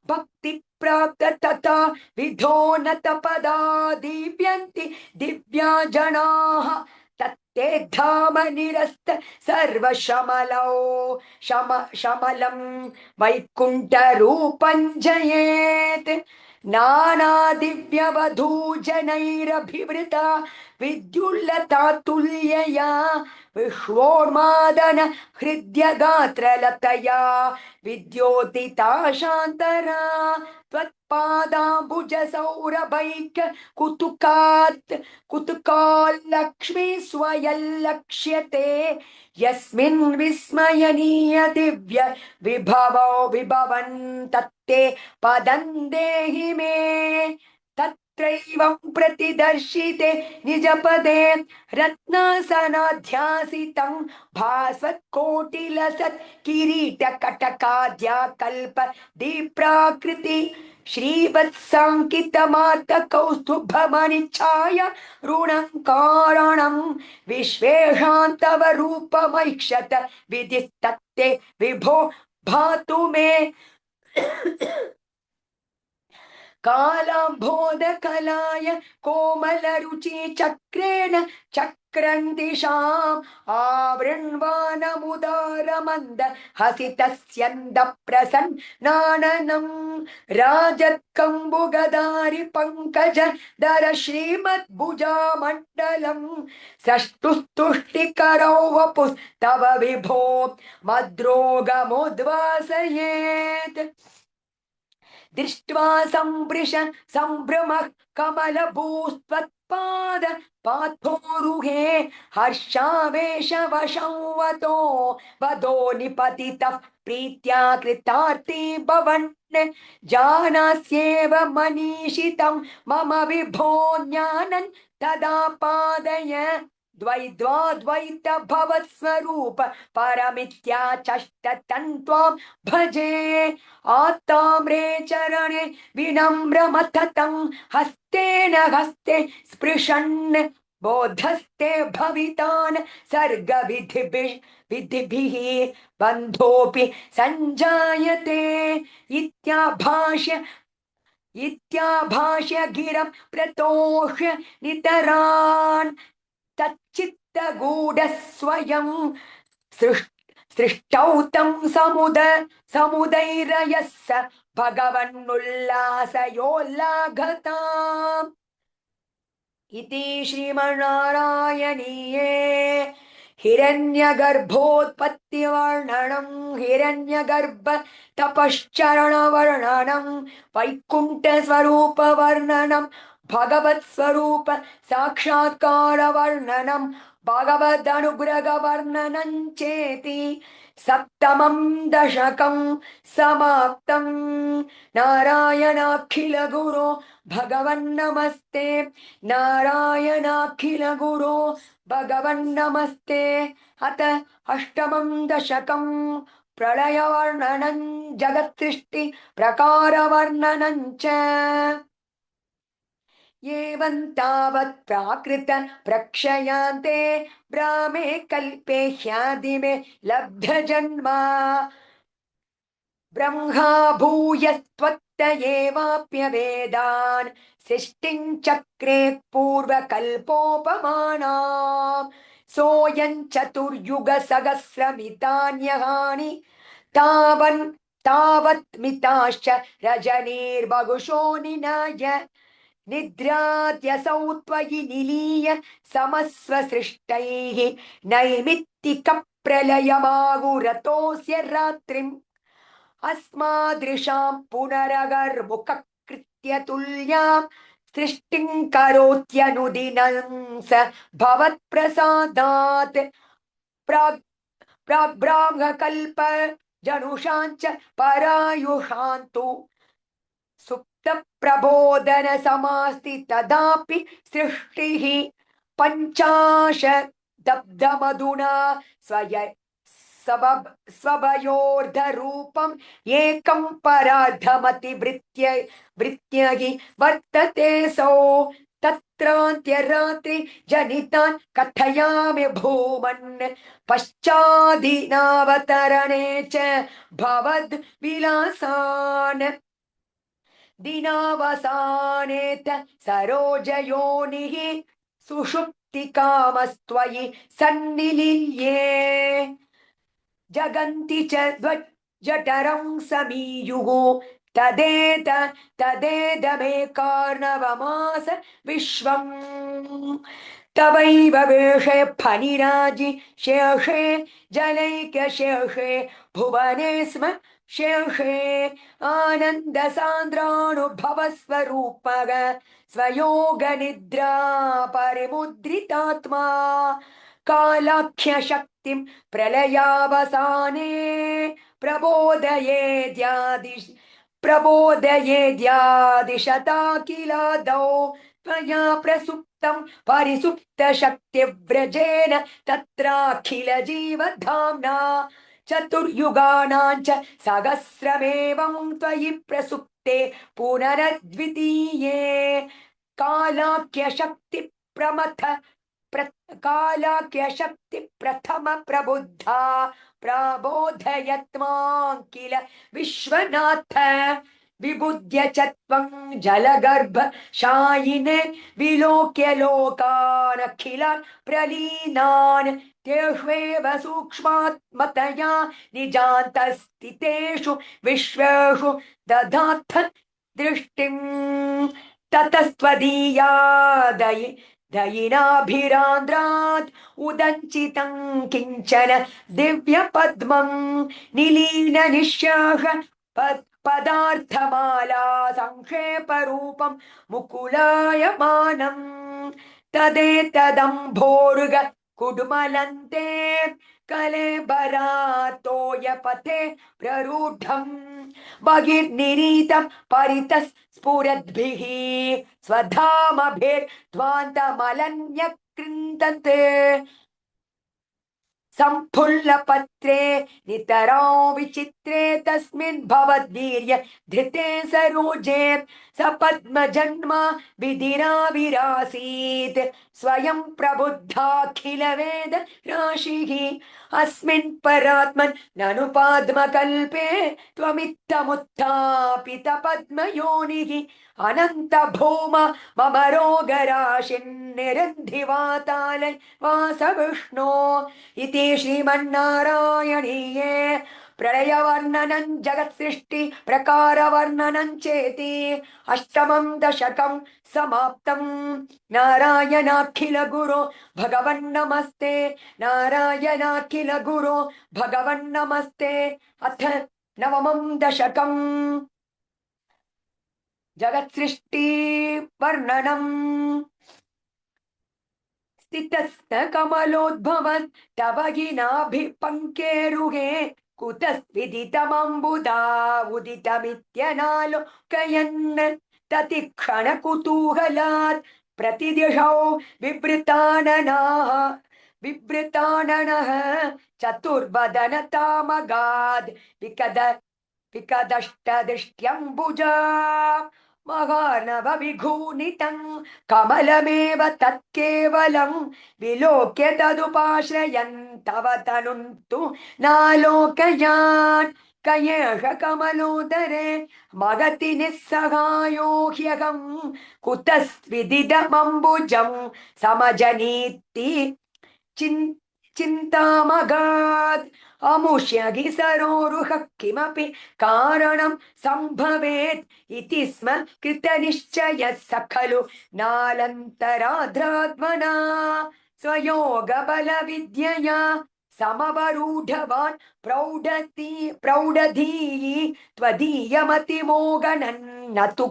भक्ति प्राप्त तथा विधोनत पदा दीप्यन्ति दिव्या जनाः तत्ते धाम निरस्त सर्वशमलौ शमलं वैकुण्ठ रूपं जयेत् नानादिव्यवधूजनैरभिवृता विद्युल्लतातुल्यया विश्वोन्मादन हृद्यगात्रलतया विद्योतिता शान्तरा त्वत्पादाम्बुजसौरभैक कुतुकात् कुतुकाल्लक्ष्मी स्वयल्लक्ष्यते यस्मिन् विस्मयनीय दिव्य विभवो विभवन् तत्ते पदं देहि मे तत्रैवं प्रतिदर्शिते निजपदे रत्नासनाध्यासितं भास्वत्कोटिलसत् किरीटकटकाद्याकल्प दीप्राकृति श्रीवत्साङ्कितमातकौस्तुभमनिच्छाय ऋणं कारणं विश्वेशान्तव रूपमैक्षत विधिस्तत्ते विभो भातु मे कालाम्भोदकलाय कोमलरुचि चक्रेण चक्रन्दिशाम् आवृण्वानमुदारमन्द हसितस्यन्द प्रसन्नाननम् राजत्कम्बुगदारि पङ्कज दर श्रीमद्भुजामण्डलम् सष्टुस्तुष्टिकरौ वपुस्तव विभो मद्रोगमुद्वासयेत् दृष्ट्वा सम्भृश सम्भ्रमः कमलभूस्त्वत्पाद पाथोरुहे हर्षावेशवशंवतो वदो निपतितः प्रीत्या कृतार्ति भवन् जानास्येव मनीषितं मम विभो ज्ञानं तदा पादय द्वैद्वाद्वैत भवत्स्वरूप परमित्याचष्ट तन्त्वां भजे आत्ताम्रे चरणे विनम्रमथतं हस्तेन हस्ते स्पृशन् बोधस्ते भवितान् सर्गविधिभिः बन्धोऽपि सञ्जायते इत्याभाष्य गिरं प्रतोष्य नितरान् तच्चित्तगूढस्वयं सृष्टौ तं समुदैरयस्य भगवन्नुल्लासयोल्लाघताम् इति श्रीमन्नारायणीये हिरण्यगर्भोत्पत्तिवर्णनं हिरण्यगर्भ तपश्चरणवर्णनं वैकुण्ठस्वरूपवर्णनं भगवत्स्वरूप साक्षात्कारवर्णनं भगवदनुग्रहवर्णनं चेति सप्तमं दशकं समाप्तं नारायणाखिल गुरो भगवन्नमस्ते नारायणाखिलगुरो भगवन्नमस्ते अथ अष्टमं दशकं प्रलयवर्णनं जगत्सृष्टि प्रकारवर्णनं च एवं तावत् प्राकृत प्रक्षयान्ते ब्राह्मे कल्पे ह्यादिमे लब्धजन्मा ब्रह्मा भूयस्त्वत्त एवाप्यवेदान् सृष्टिं चक्रे पूर्वकल्पोपमानाम् सोऽयं चतुर्युग सहस्रमितान्यहानि तावत् मिताश्च रजनीर्बहुशो निनाय निद्राद्यसौ त्वयि निलीय समस्व सृष्टैः नैमित्तिक प्रलयमागुरतोऽस्य रात्रिम् अस्मादृशां पुनरगर्मुखकृत्य तुल्यां सृष्टिं करोत्यनुदिनं स भवत्प्रसादात् प्राग्ब्राह्मकल्प जनुषाञ्च परायुषान्तु सुप्त प्रबोधन समास्ति तदापि सृष्टिः पञ्चाशदब्धमधुना स्वभयोर्धरूपम् एकं परार्धमतिवृत्य हि वर्तते सौ तत्रान्त्यरात्रि जनितान् कथयामि भूमन् पश्चादिनावतरणे च भवद्विलासान् दिनावसानेत सरोजयोनिः सुषुप्तिकामस्त्वयि सन्निलीये जगन्ति च जठरं समीयुः तदेत तदेदमेकार्णवमास विश्वम् तवैव वेषे फणिराजि शेषे जलैकशेषे भुवने स्म शेषे आनन्दसान्द्रानुभवस्वरूपग स्वयोगनिद्रा परिमुद्रितात्मा कालाख्यशक्तिं प्रलयावसाने प्रबोधयेद्यादिशता किलादौ त्वया प्रसुप्तं परिसुप्तशक्तिव्रजेन तत्राखिल जीवधाम्ना चतुर्युगानां च सहस्रमेवं त्वयि प्रसुप्ते पुनरद्वितीये कालाख्यशक्ति प्रमथ कालाख्यशक्ति प्रथम प्रबुद्धा प्रबोधयत्मां किल विश्वनाथ विबुध्य च त्वं जलगर्भ शायिने विलोक्य लोकानखिलान् प्रलीनान् तेष्वेव सूक्ष्मात्मतया निजान्तस्थितेषु विश्वेषु दधाथ दृष्टिम् ततस्त्वदीया दयिनाभिरान्द्रात् उदञ्चितं किञ्चन दिव्यपद्मं निलीननिश्यास पदार्थमाला संक्षेपरूपं मुकुलायमानम् तदेतदम्भोरुग कुडुमलन्ते कलेबरातोयपथे प्ररूढम् बहिर्निरीतं परितः स्फुरद्भिः स्वधामभिर्ध्वान्तमलन्यकृन्तन्ते संफुल्लपत्रे नितरां विचित्रे तस्मिन् भवद्वीर्य धृते सरोजे सपद्मजन्मा विधिराविरासीत् स्वयं प्रबुद्धाखिल वेद राशिः अस्मिन् परात्मन् ननु पाद्मकल्पे त्वमित्थमुत्थापित पद्मयोनिः अनन्त भौम मम रोगराशिन्निरन्धिवातालय वास विष्णो इति श्रीमन्नारायणीये प्रलयवर्णनं जगत्सृष्टि प्रकारवर्णनं चेति अष्टमं दशकं समाप्तं नारायणाखिल गुरो भगवन्नमस्ते नारायणाखिल गुरो भगवन्नमस्ते अथ नवमं दशकं जगत्सृष्टि वर्णनम् स्थितस्त कमलोद्भवन् तव गिनाभिपङ्केरुहे कुतस्विदितमम्बुदा उदितमित्यनालोकयन् ततिक्षणकुतूहलात् प्रतिदिशौ विवृताननः चतुर्वदनतामगाद् विकदष्टदृष्ट्यम्बुजा महानव विघूनितं कमलमेव तत्केवलं विलोक्य तदुपाश्रयन् तव तनुन्तु नालोकयान् कयेष कमलोदरे मगति निस्सहायो ह्यहं कुतस्विदिदमम्बुजं समजनीति चिन्तामगात् अमुष्यगि सरोरुह किमपि कारणं सम्भवेत् इति स्म कृतनिश्चयः स खलु नालन्तराध्रात्मना स्वयोगबलविद्यया समवरूढवान् प्रौढधीः त्वदीयमतिमोगनन् न तु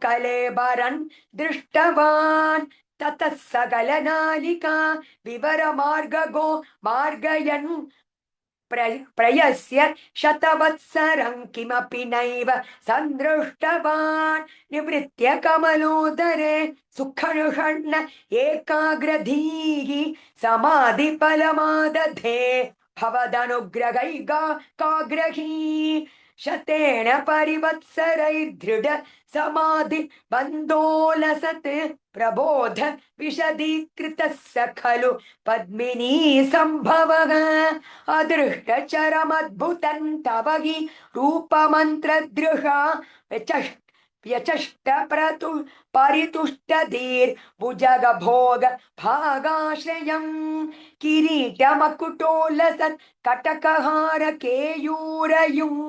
कलेबरन् दृष्टवान् ततः सकलनालिका विवरमार्गगो मार्गयन् प्रयस्य शतवत्सरं किमपि नैव सन्दृष्टवान् निवृत्य कमलोदरे सुखर्षण्ण एकाग्रधीः समाधिफलमादधे भवदनुग्रहैकाग्रही शतेन परिवत्सरैर्दृढ समाधि बन्धोलसत् प्रबोध विशदीकृतः स खलु पद्मिनी सम्भवः अदृष्टचरमद्भुतं तव हि रूपमन्त्रदृशा व्यचष्ट प्रतु परितुष्टधीर्भुजग भोग भागाश्रयम् किरीटमकुटोलसत् कटकहार केयूरयुम्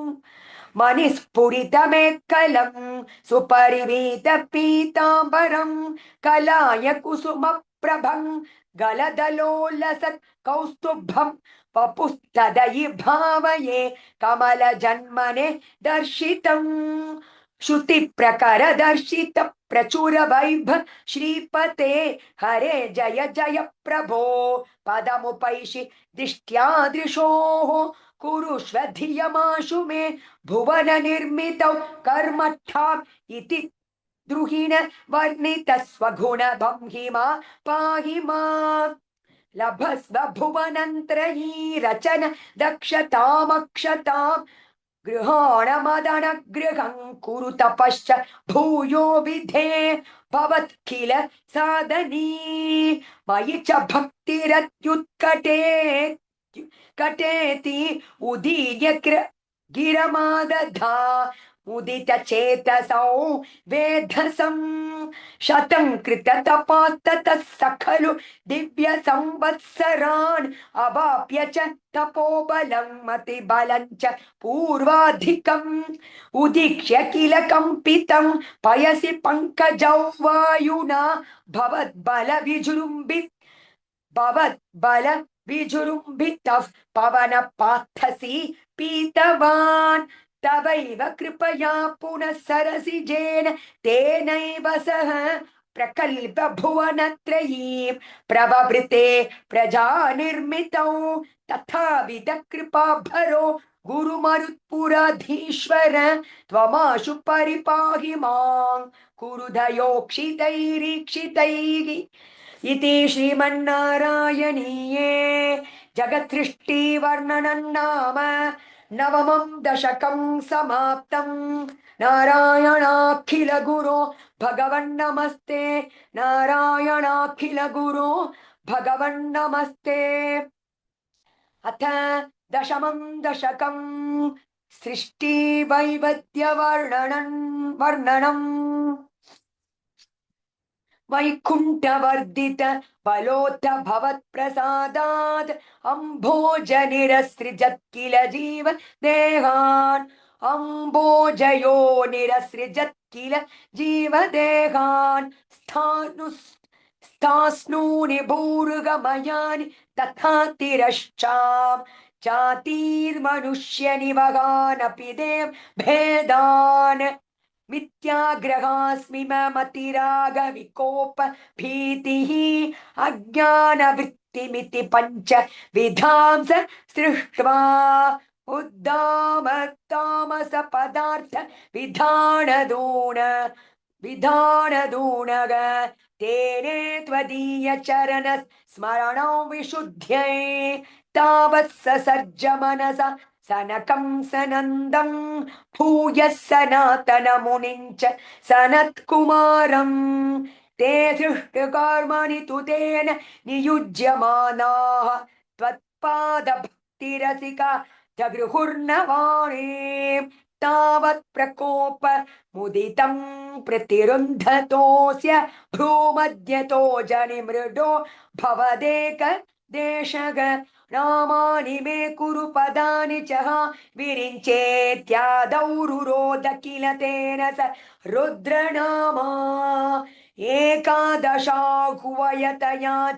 मणिस्फुरितमेत्कलम् सुपरिवीत पीताम्बरम् कलाय कुसुमप्रभम् गलदलोलसत् कौस्तुभम् वपुस्तदयि भावये कमलजन्मने दर्शितम् श्रुति प्रकर दर्शित प्रचुर वैभ श्रीपते हरे जय जय प्रभो पदमुपैषि दृष्ट्यादृशोः कुरुष्व धियमाशु मे भुवन निर्मितौ कर्मठाम् इति द्रुहिण वर्णित स्वगुण भंगिमा पाहि माम् लभस्व भुवनन्त्रयी रचन दक्षतामक्षताम् गृहाण मदन गृहं कुरु तपश्च भूयो विधे भवत्खिल साधनी मयि च भक्तिरत्युत्कटे कटेति उदीर्य गिरमादधा उदित चेतसौ वेधसं शतं कृत तपास्ततः सखलु दिव्य संवत्सरान् अवाप्य च तपोबलं मतिबलं च पूर्वाधिकम् उदीक्ष्य किल कंपितं पयसि पंकजौ वायुना भवद्बल विजृम्भितः पवन पार्थसी पीतवान् तवैव कृपया पुनः सरसिजेन तेनैव सह प्रकल्प भुवनत्रयीं प्रववृते प्रजा निर्मितौ तथाविध कृपाभरो गुरुमरुत्पुराधीश्वर त्वमाशु परिपाहि मां कुरुधयोक्षितैरीक्षितैः इति श्रीमन्नारायणीये जगत्सृष्टिवर्णनं नाम नवमं दशकं समाप्तम् नारायणाखिल गुरो भगवन्नमस्ते नारायणाखिल गुरो भगवन्नमस्ते अथ दशमं दशकं सृष्टि वैवद्य वर्णनम् वैकुण्ठवर्धित बलोत्थ भवत्प्रसादात् अम्भोजनिरसृजत् किल जीव देहान् अम्भोजयो निरसृजत् किल जीव देहान् स्थास्नूनि भूर्गमयानि तथा तिरश्चाम् जातिर्मनुष्यनिवगानपि देव भेदान् मिथ्याग्रहास्मि मतिराग विकोप भीतिः अज्ञानवृत्तिमिति पंच विधांस सृष्ट्वा उद्दाम तामस पदार्थ विधानदूनग तेने त्वदीय चरण स्मरणौ विशुद्ध्यै तावत् ससर्ज मनसा सनकं सनन्दं भूयः सनातन मुनिञ्च सनत्कुमारं ते सृष्टकर्मणि तु तेन नियुज्यमानाः त्वत्पाद भक्तिरसिका जगृहुर्नवाणे तावत् प्रकोप मुदितं प्रतिरुन्धतोऽस्य भ्रूमध्यतो जनिमृडो भवदेक देशग नामानि मे कुरु पदानि च विरिञ्चेत्यादौ रुरोध किल तेन स रुद्रनामा एकादशाहुवयतया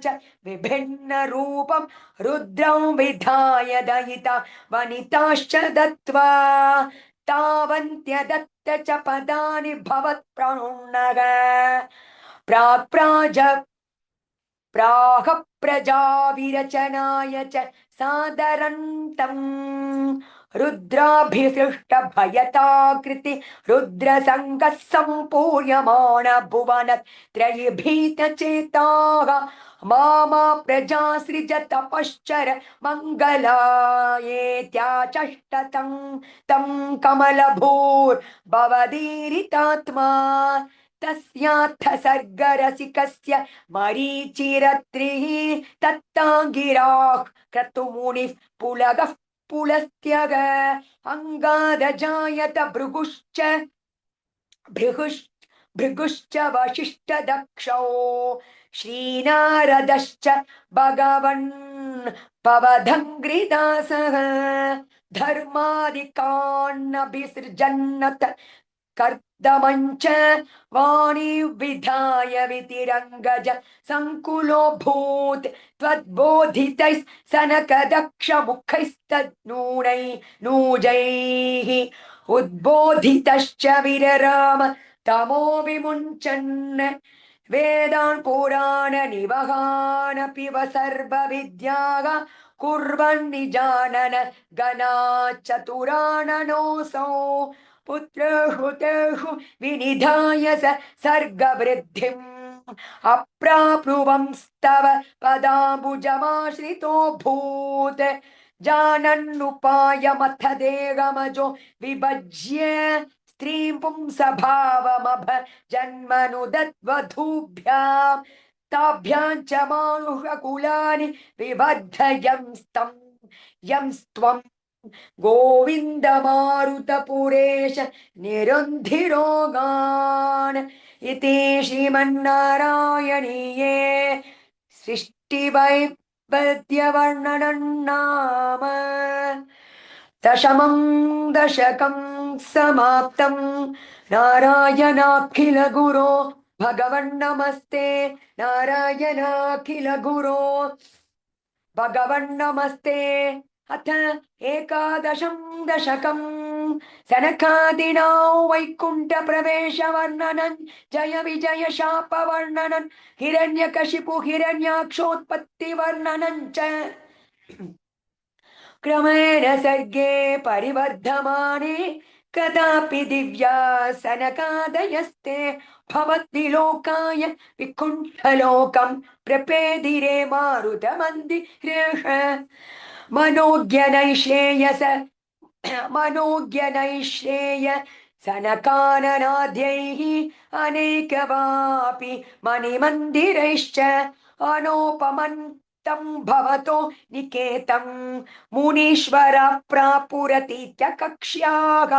च विभिन्न रूपं रुद्रं विधाय दयिता वनिताश्च दत्त्वा तावन्त्यदत्त च पदानि भवत्प्रणुन्नग प्राह प्रजा विरचनाय च सादरन्तम् रुद्राभिसृष्ट भयताकृति रुद्रसङ्गः सम्पूर्यमाण भुवन त्रयीभीत चेताः मामा प्रजा सृज तपश्चर मङ्गलायेत्याचष्टतं तं कमलभूर्भवदीरितात्मा तस्याथ सर्गरसिकस्य मरीचिरत्रिः तत्ताङ्गिराः क्रतुमुनिः पुलगः पुलस्त्यग अङ्गादजायत भृगुश्च भृगुश्च वसिष्ठदक्षौ श्रीनारदश्च भगवन् पवदङ्घ्रिदासः धर्मादिकान्नभिसृजन्नत कर्दमञ्च वाणी विधाय वितिरङ्गज सङ्कुलोऽभूत् त्वद्बोधितैः सनकदक्षमुखैस्तनूनै नूजैः उद्बोधितश्च विरराम तमो विमुञ्चन् वेदान् पुराण निवहानपि सर्वविद्याः कुर्वन् निजानन गणा चतुराननोऽसौ पुत्रेषु तेषु विनिधाय स सर्गवृद्धिम् अप्राप्नुवंस्तव पदाम्बुजमाश्रितो भूत् जानन्नुपायमथ देहमजो विभज्य स्त्रीं पुंसभावमभ जन्मनुदद्वधूभ्याम् ताभ्यां च मानुषकुलानि विबद्धयंस्तं यंस्त्वं गोविंद मारुतपुरेश निरुन्धिरोगान् इति श्रीमन्नारायणीये सृष्टिवैपद्यवर्णनं नाम दशमं दशकं समाप्तं नारायणाखिल गुरो भगवन्नमस्ते नारायणाखिल गुरो भगवन्नमस्ते अथ एकादशं दशकं सनकादिना वैकुंठ प्रवेश वर्णनं जय विजय शाप वर्णनं हिरण्यकशिपु हिरण्याक्षोत्पत्ति वर्णनं च क्रमेण सर्गे परिवर्धमाने कदापि दिव्या सनकादयस्ते भवद्विलोकाय विकुण्ठलोकं प्रपेदिरे मारुतमन्दिरेश मनोज्ञनैश्रेय सनकाननाद्यैः अनेकवापि मणिमन्दिरैश्च अनोपमन्तं भवतो निकेतं मुनीश्वर प्रापुरतीत्य कक्ष्याः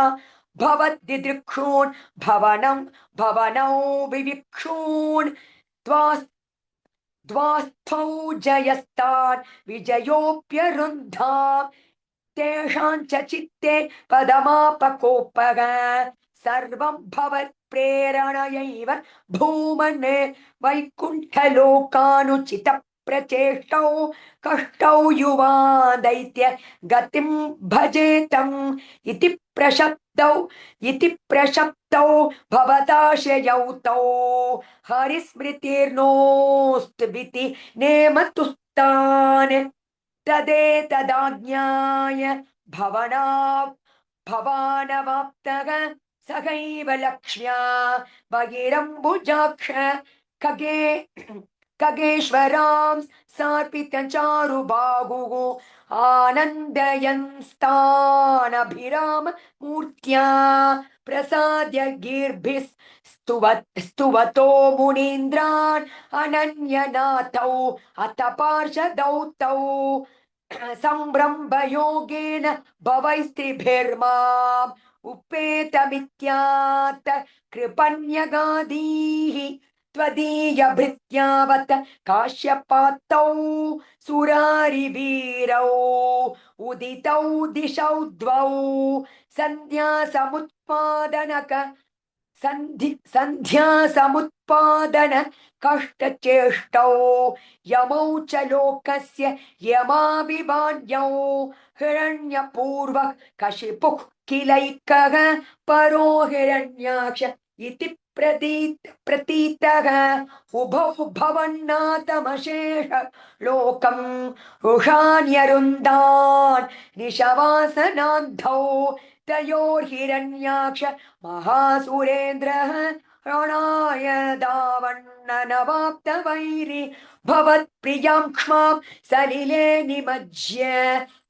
भवद्दिदृक्षून् भवनौ विविक्षून् द्वास्थौ जयस्तान् विजयोऽप्यरुन्धा तेषां च चित्ते पदमापकोपः सर्वं भवत्प्रेरणयैव भूमन् वैकुण्ठलोकानुचित प्रचेष्टौ कष्टौ युवा दैत्य गतिं भजेतम् इति प्रशब्दौ भवताशयौ तौ हरिस्मृतिर्नोऽस्त्विति नेमतुस्तान् तदेतदाज्ञाय भवानवाप्तः सहैव लक्ष्म्या बहिरम्बुजाक्ष खगेश्वरां सार्पितचारुबाहुः आनन्दयन्स्तानभिराम मूर्त्या प्रसाद्य गीर्भिः स्तुवतो मुनीन्द्रान् अनन्यनाथौ अथ पार्षदौ तौ संभ्रम्भयोगेन भवैस्त्रिभिर्माम् उपेतमित्यात कृपण्यगादीः त्वदीयभृत्यावत काश्यपातौ सुरारिवीरौ उदितौ दिशौ द्वौ संध्या समुत्पादन कष्टचेष्टौ यमौ च लोकस्य यमाभिवाद्यौ हिरण्यपूर्वः कशिपुः किलैकः परो हिरण्याक्ष इति प्रतीतः उभौ भवन्नाथमशेष लोकं रुषान्यरुन्दान् निशवासनान्धौ तयोर्हिरण्याक्ष महासुरेन्द्रः रणाय दावन्ननवाप्तवैरि भवत्प्रियां क्ष्मां सलिले निमज्य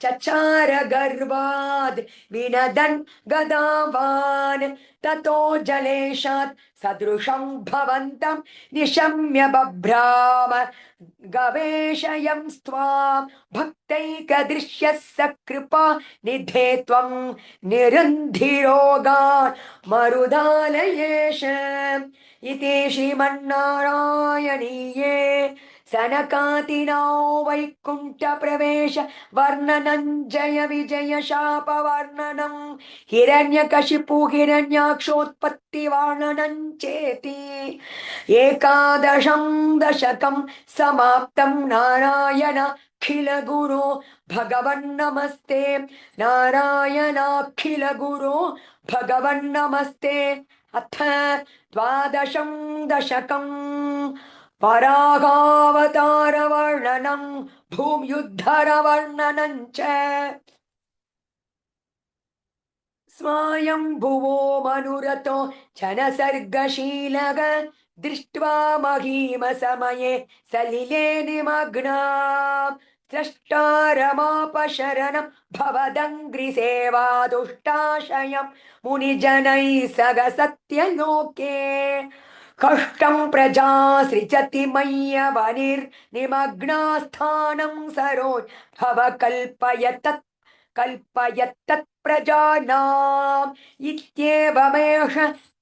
चचार गर्वाद् विनदन् गदावान् ततो जलेशात् सदृशं भवन्तं निशम्य बभ्राम गवेषयं स्वाम भक्तैकदृश्यः सकृपा निधे त्वं निरुन्धिरोगान् मरुदालयेश इति श्रीमन्नारायणीये सनकादिनो वैकुण्ठ प्रवेश वर्णनं जय विजय शाप वर्णनं हिरण्यकशिपु हिरण्याक्षोत्पत्ति वर्णनं चेति एकादशं दशकं समाप्तं नारायणाखिल गुरो भगवन्नमस्ते नारायणाखिल गुरो भगवन्नमस्ते अथ द्वादशं दशकं परागावतार वर्णनं भूम्युद्धर वर्णनं च स्वायम्भुवो मनुरतो जनसर्गशीलग दृष्ट्वा महीम समये सलिले निमग्ना स्रष्टा रमापशरणं भवदङ्घ्रिसेवा दुष्टाशयं मुनिजनैः सग सत्यलोके कष्टं प्रजा सृजति मय्यवनिर्निमग्नास्थानं सरोज भव कल्पयत्तत् प्रजानाम् इत्येवमेष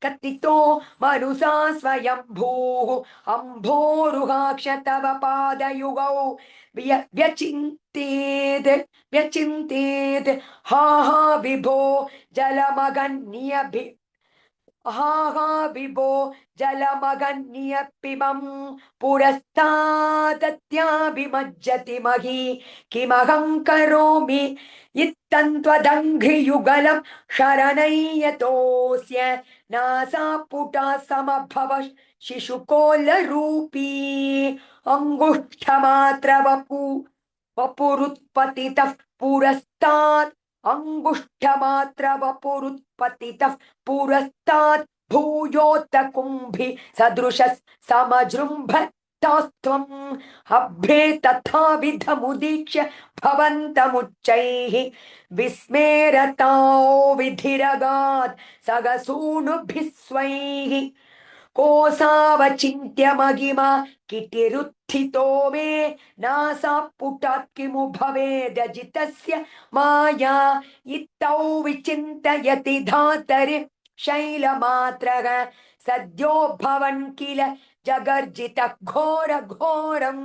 कथितो मनुषा स्वयंभूः अम्भोरुहाक्ष तव पादयुगौ व्यचिन्तेत् हा हा विभो जलमगन्यभि हा हा विभो जलमगन्य पिबं पुरस्तादत्याभिमज्जति मही किमहं करोमि इत्तन्त्वदङ्घ्रियुगलं शरणय्यतोऽस्य नासापुटा समभव शिशुकोलरूपी अङ्गुष्ठमात्र वपुरुत्पतितः पुरस्तात् अङ्गुष्ठमात्र वपुरुत्पतितः पुरस्तात् भूयोत कुम्भि सदृशः समजृम्भतास्त्वम् अभ्रे तथा विधमुदीक्ष्य भवन्तमुच्चैः विस्मेरतो विधिरगात् सगसूनुभिः स्वैः कोसावचिन्त्य महिमा किटिरुत्थितो मे नासापुटात् किमु भवेदजितस्य माया इत्थौ विचिन्तयति धातरि शैलमात्रः सद्यो भवन् किल जगर्जित घोर घोरं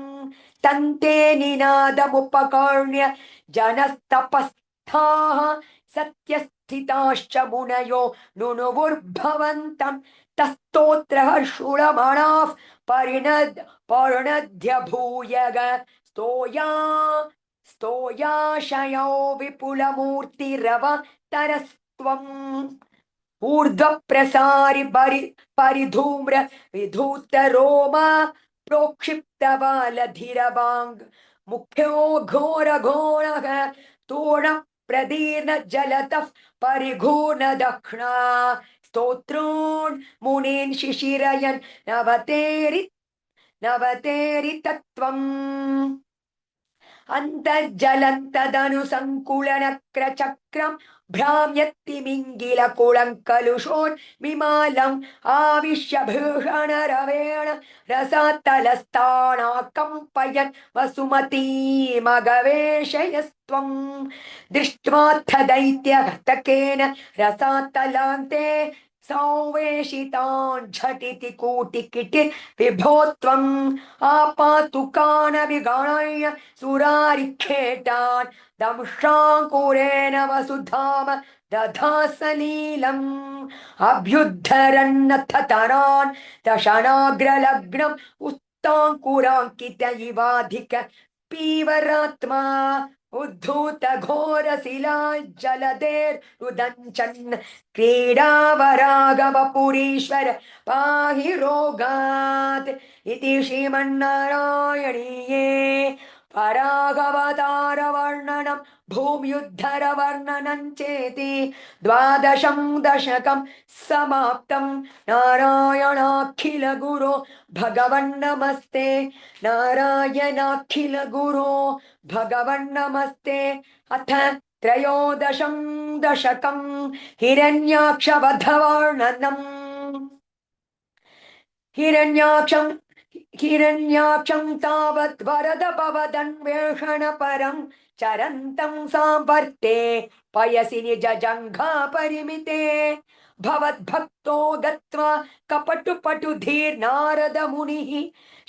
तन्ते निनादमुपकर्ण्य जनस्तपस्थाः सत्यस्थिताश्च मुनयो नुनुवुर्भवन्तं तस्तोत्र हर्षुणमणाः परिणध्य भूयग स्तोयाशयो विपुलमूर्तिरवतरस्त्वम् ऊर्ध्वप्रसारि परिधूम्र विधूत रोमा प्रोक्षिप्तवालधिरवाङ् मुख्यो घोर घोरः तूर्ण प्रदीर्ण जलतः परिघूर्ण दक्षिणा स्तोत्रोन् मुनीन् शिशिरयन् नवतेरि तत्त्वम् अन्तर्जलन्तदनुसङ्कुलनक्रचक्रं भ्राम्यत्तिमिङ्गिलकुळङ्कलुषोन् विमालम् आविश्य भूषणरवेण रसातलस्थानाकम्पयन् वसुमतीमगवेशयस्त्वम् दृष्ट्वाथ दैत्यघतकेन रसातलान्ते संवेशितान् झटिति कूटिकिटिर् विभो त्वम् आपातुकान् विगणय्य सुरारिखेटान् दंशाङ्कुरेण वसुधाम दधासलीलम् अभ्युद्धरन्नथ तरान् दशनाग्रलग्नम् उत्ताङ्कुराङ्कित इवाधिक पीवरात्मा उद्धूत घोर शिला जलधेर्रुदञ्चन् क्रीडावरागवपुरीश्वर पाहि रोगात् इति श्रीमन्नारायणीये परागवतार वर्णनं भूम्युद्धरवर्णनं चेति द्वादशं दशकं समाप्तं नारायणाखिल गुरो भगवन्नमस्ते नारायणाखिल गुरो भगवन्नमस्ते अथ त्रयोदशं दशकं हिरण्याक्षवधवर्णनम् हिरण्याक्षं तावत् वरद भवदन्वेषण परं चरन्तं साम्पर्ते पयसि निज जङ्घा परिमिते भवद्भक्तो गत्वा कपटुपटुधीर्नारद मुनिः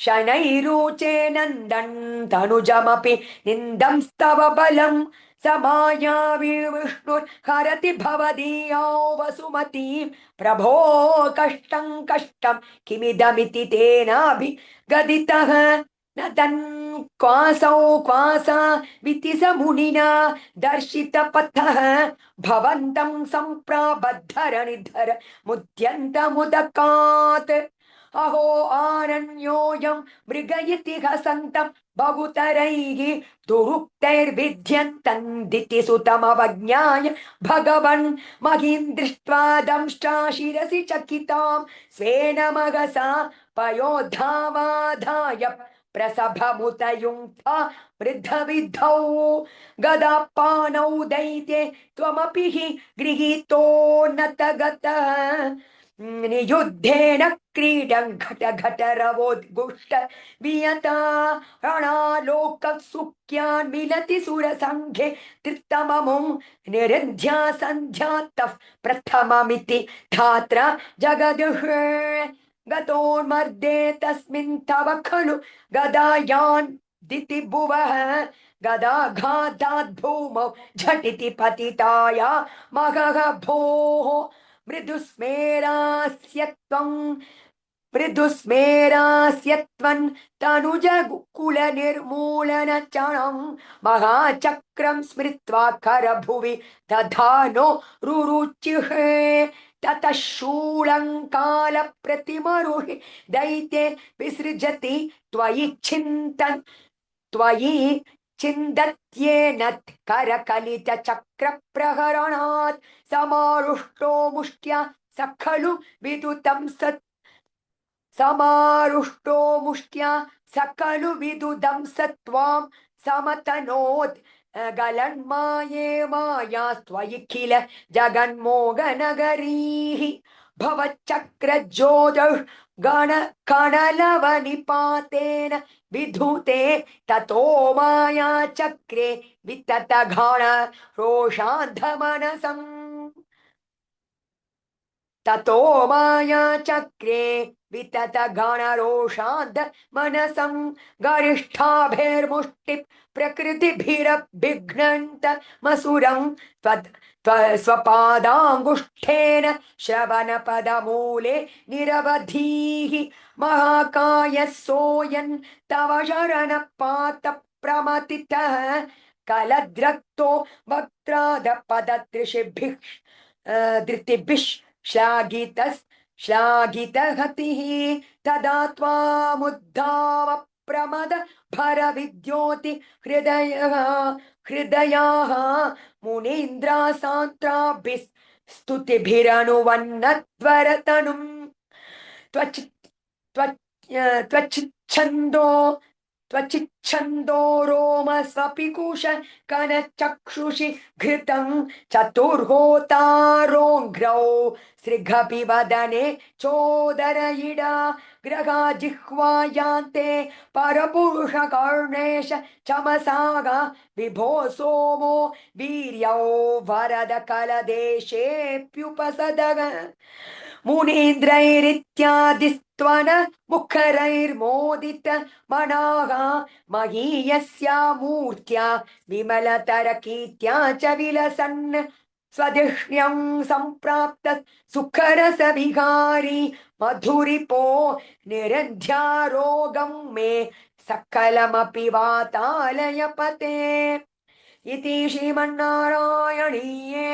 शनैरुचे नन्दन् तनुजमपि निन्दंस्तव बलम् समायावि विष्णुर्हरति भवदीयो वसुमतीं प्रभो कष्टं कष्टं किमिदमिति तेनाभिगदितः न तन् क्वासौ क्वासा विति स मुनिना दर्शितपथः भवन्तं सम्प्राबद्धरणिधर मुद्यन्तमुदकात् अहो आरण्योऽयं मृग इति हसन्तं बहुतरैः दुरुक्तैर्विध्यन्तं दितिसुतमवज्ञाय भगवन् महीन्द्रिष्ट्वा दंष्टा शिरसि चकितां स्वेन मगसा पयोधावाधाय प्रसभमुतयुङ्क्ता वृद्धविद्धौ गदापानौ दैत्ये त्वमपि हि गृहीतोन्नतगतः नियुद्धेन क्रीडं घट घट रवोद्गुष्ट वियता रणालोकसुख्यान् मिलति सुरसङ्घे त्रितममुं निरुध्या सन्ध्यातः प्रथममिति धात्रा जगदुः गतोन्मर्दे तस्मिन् तव खलु गदायान् दिति भुवः गदाघातात् भूमौ झटिति पतिताया मगः भोः मृदुस्मेरास्यत्वं तनुजकुलनिर्मूलनचणं महाचक्रं स्मृत्वा करभुवि दधानो रुरुचिः ततः शूलं कालप्रतिमरुहि दैत्ये विसृजति त्वयि चिन्दत्येन करकलित चक्र प्रहरणात् समारुष्टो मुष्ट्या सखलु विदुतं समारुष्टो मुष्ट्या सकलु विदुदं सत्वां समतनोत् गलन्माये मायास्त्वयि किल जगन्मोगनगरीः भवच्चक्रज्योतिः गणकणलवनिपातेन विधुते ततो माया चक्रे वितत घाण रोषान्धमनसम् ततो माया चक्रे वितत गणरोषान्ध मनसं गरिष्ठाभिर्मुष्टि प्रकृतिभिरभिघ्नन्त मसुरं स्वपादाङ्गुष्ठेन श्रवणपदमूले निरवधीः महाकाय सोऽयन् तव शरणपात प्रमथितः कलद्रक्तो वक्त्रादपददृशिभिः धृतिभिः श्लाघितहतिः तदा त्वामुद्धाव प्रमद भरविद्योति हृदयाः मुनीन्द्रासान्त्राभिः स्तुतिभिरनुवन्नत्वरतनुम् त्वचिच्छन्दो रोमस्वपि कुश कनचक्षुषि घृतं चतुर्होतारोऽघ्रौ सृगपि वदने चोदरयिडा ग्रहा जिह्वायान्ते परपुरुषकर्णेश चमसागा विभो सोमो वीर्यौ वरद कलदेशेऽप्युपसदग मुनीन्द्रैरित्यादिस्त्वन मुखरैर्मोदित मनाः महीयस्या मूर्त्या विमलतरकीर्त्या च विलसन् स्वधिष्ण्यं सम्प्राप्त सुखरसविहारी मधुरिपो निरध्यारोगं मे सकलमपि वातालयपते इति श्रीमन्नारायणीये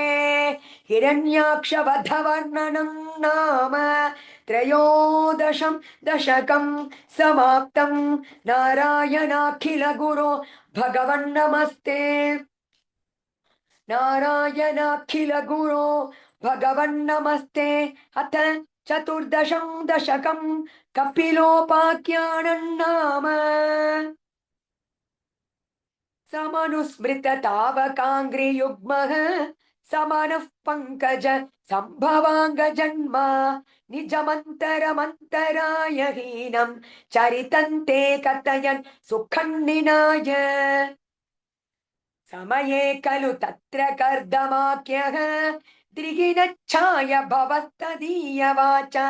हिरण्याक्षवधवर्णनम् नाम त्रयोदशं दशकं समाप्तं नारायणाखिल गुरो भगवन्नमस्ते नारायणाखिल गुरो भगवन्नमस्ते अथ चतुर्दशं दशकं कपिलोपाख्यानं नाम समनुस्मृततावकाङ्घ्रियुग्मः समनः पङ्कज सम्भवाङ्गजन्मा निजमन्तरमन्तराय हीनं चरितं ते कथयन् सुखन्निनाय समये खलु तत्र कर्दमाख्यः द्रिगिनच्छाय भवस्तदीयवाचा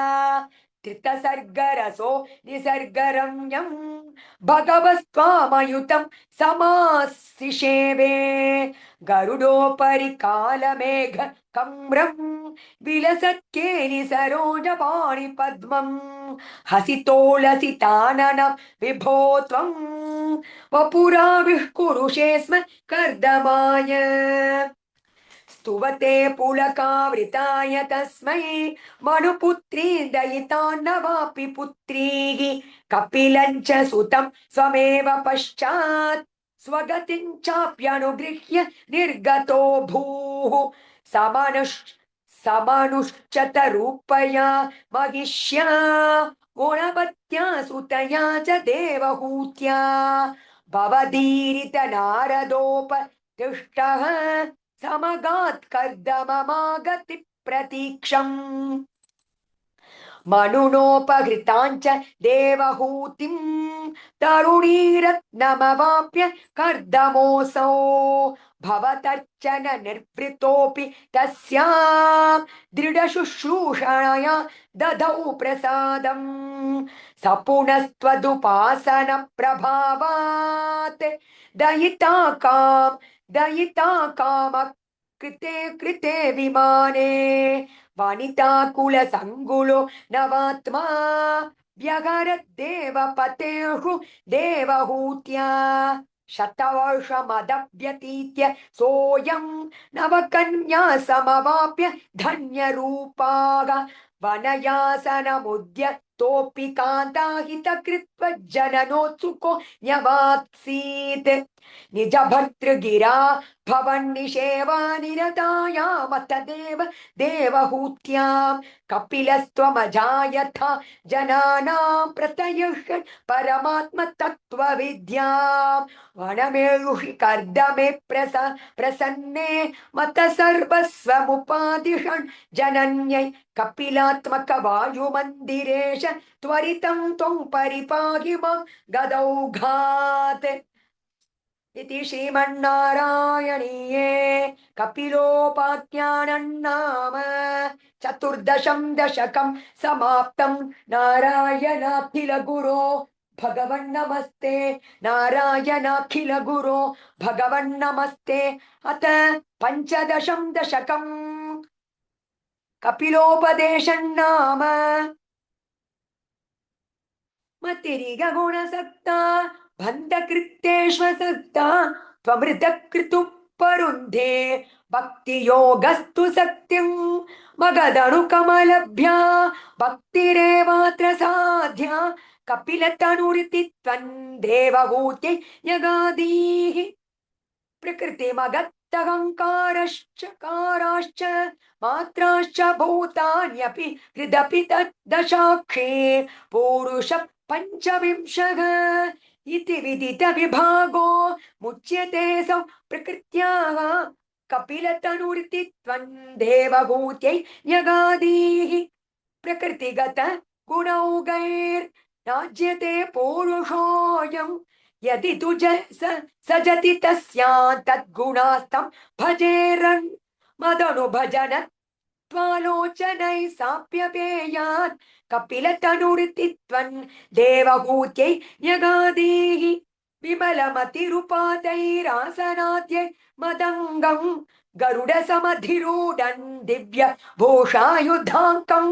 त्रितसर्गरसो निसर्गरम्यं भगवस्त्वामयुतं समासिषेवे गरुडोपरि कालमेघ कम्रं विलसत्केलि सरोजपाणि पद्मं हसितोलसिताननं विभो त्वं वपुराविः कुरुषे स्म कर्दमाय स्तुवते पुलकावृताय तस्मै मनुपुत्री दयिता न वापि पुत्रीः कपिलं च सुतं स्वमेव पश्चात् स्वगतिं चाप्यनुगृह्य निर्गतो भूः समनुश्चतरूपया महिष्या गुणवत्या सुतया च देवहूत्या भवदीरित नारदोपतिष्ठः समगात् कर्दममागति प्रतीक्षम् मनुनोपहृताञ्च देवहूतिं तरुणीरत्नमवाप्य कर्दमोऽसौ भवतर्चन निर्वृतोऽपि तस्यां दृढशुश्रूषणया ददौ प्रसादं सपुनस्त्वदुपासन प्रभावात् दयिता काम कृते कृते विमाने वनिताकुल संगुलो नवात्मा व्यगरद्देवपतेषु देवहूत्या शतवर्षमदव्यतीत्य सोऽयं नवकन्या समवाप्य धन्यरूपाः वनयासनमुद्यतोऽपि कान्ताहितकृत्वज्जननोत्सुको न्यवात्सीत् निजभर्तृगिरा भवन्निषेवा निरतायामत देवहूत्यां कपिलस्त्वमजायथा जनानां प्रतयिष्यन् परमात्मतत्त्वविद्यां वनमेरुषि कर्दमे प्रसन्ने मत सर्वस्वमुपादिशन् जनन्यै कपिलात्मक वायुमन्दिरेश त्वरितं त्वं परिपाहि मां गदौघात् इति श्रीमन्नारायणीये कपिलोपाख्यानं नाम चतुर्दशं दशकं समाप्तं नारायणाखिल गुरो भगवन्नमस्ते नारायणाखिल गुरो भगवन्नमस्ते अथ पञ्चदशं दशकं कपिलोपदेशं नाम मतिरिग गुणसक्ता बन्धकृत्येष्वसक्ता त्वमृतकृतु परुन्धे भक्तियोगस्तु सत्यं मगदनुकमलभ्या भक्तिरेवात्र साध्या कपिलतनुरिति त्वं देवहूत्यै यगादीः प्रकृतिमगत्तहङ्कारश्च काराश्च मात्राश्च भूतान्यपि हृदपि तद्दशाक्षे पूरुष पञ्चविंशः इति विदित विभागो मुच्यते सौ प्रकृत्याः कपिलतनुरिति त्वं देवहूत्यै यगादीः प्रकृतिगत गुणौघैर्नाज्यते पूरुषोऽयं यदि तुज सजति तस्यां तद्गुणास्तं भजेरन् मदनुभजन त्वालोचनै साप्यपेयात् कपिलतनुरिति त्वं देवहूत्यै यगादीः विमलमतिरुपातैरासनाद्यै मदङ्गं गरुडसमधिरूढं दिव्य भूषायुधाङ्कं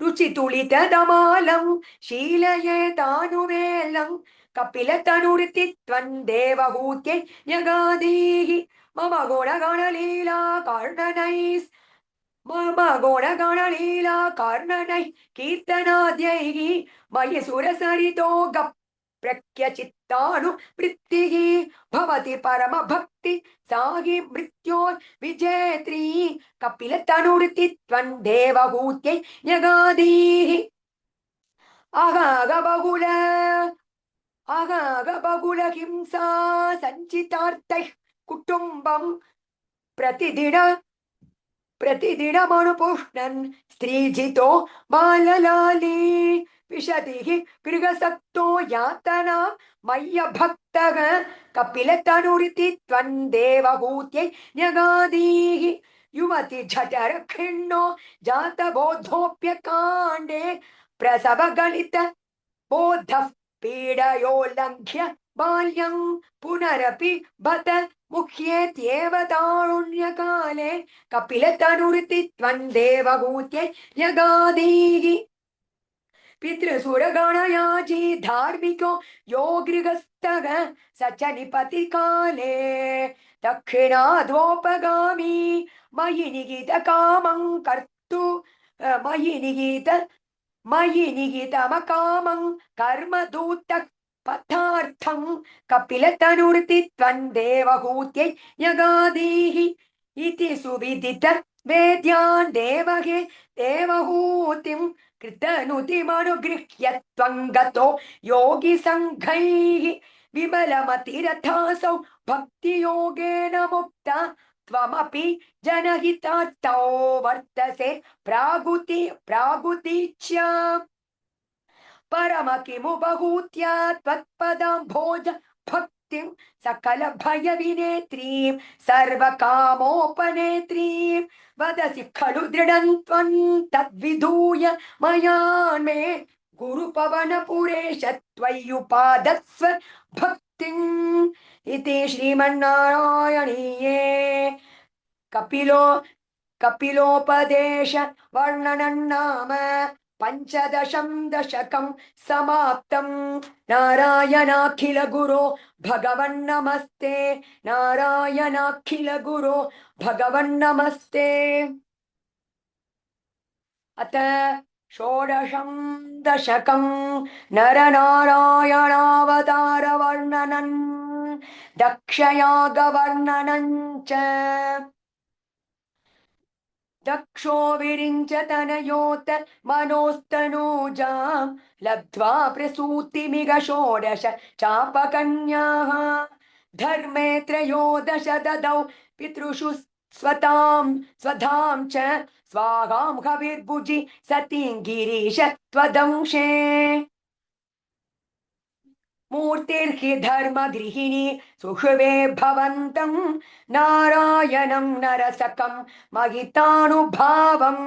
रुचितुलितदमालं शीलयेतानुवेलं कपिलतनुरिति त्वं देवहूत्यै यगादीः मम गुणगणलीला कर्णनैः मम गुणगणलीला कर्णनैः कीर्तनाद्यैः मयि सुरसरितो प्रख्यचित्तानुवृत्तिः भवति परमभक्ति साहि मृत्यो विजेत्री कपिलतनुरिति देवहूत्यै न्यगादीः अगागबहुल हिंसा सञ्चितार्थैः कुटुम्बं प्रतिदिन प्रतिदिनमनुपुष्णन् स्त्रीजितो बाललाली विशतिः गृहसक्तो यातना मय्यभक्तः कपिलतनुरिति देवहूत्यै न्यगादीः युवति झठर खिन्नो जातबोधोऽप्यकाण्डे प्रसवगलित बोधः पीडयोल्लङ्घ्य बाल्यं पुनरपि बत मुह्येत्येव तारुण्यकाले कपिलतनुरिति देवहूत्यै न्यगादीः पितृसुरगणयाजी धार्मिको यो गृहस्थः स च निपतिकाले दक्षिणाद्वोपगामी मयि निगितकामं कर्तु मयि निहितमकामं कर्मदूतः पथार्थं कपिलतनुरिति देवहूत्यै न्यगादीः इति सुविदित वेद्यान् देवहे देवहूतिं कृतनुतिमनुगृह्य त्वं गतो योगिसङ्घैः विमलमतिरथासौ भक्तियोगेन मुक्ता त्वमपि जनहितार्थो वर्तसे प्रागुतीच्य परम किमुपहूत्या त्वत्पदाम्भोज भक्तिं सकल भय विनेत्रीं सर्वकामोपनेत्रीं वदसि खलु दृढं त्वं तद्विधूय मयान्मे गुरुपवनपुरेश त्वय्युपादत्स्व भक्तिम् इति श्रीमन्नारायणीये कपिलोपदेश वर्णनं नाम पंचदशं दशकं समाप्तं नारायणाखिल गुरो भगवन्नमस्ते नारायणाखिल गुरो भगवन्नमस्ते अत षोडशं दशकं नरनारायणावतार वर्णनं दक्षयागवर्णनं च दक्षो विरिञ्चतनयोत मनोस्तनूजां लब्ध्वा प्रसूतिमिग षोडश चापकन्याः धर्मे त्रयोदश ददौ पितृषु स्वधां च स्वाहां हविर्भुजि सतीं गिरीश त्वदंशे मूर्तिर्हि धर्मगृहिणी सुषुवे भवन्तं नारायणं नरसकं महितानुभावं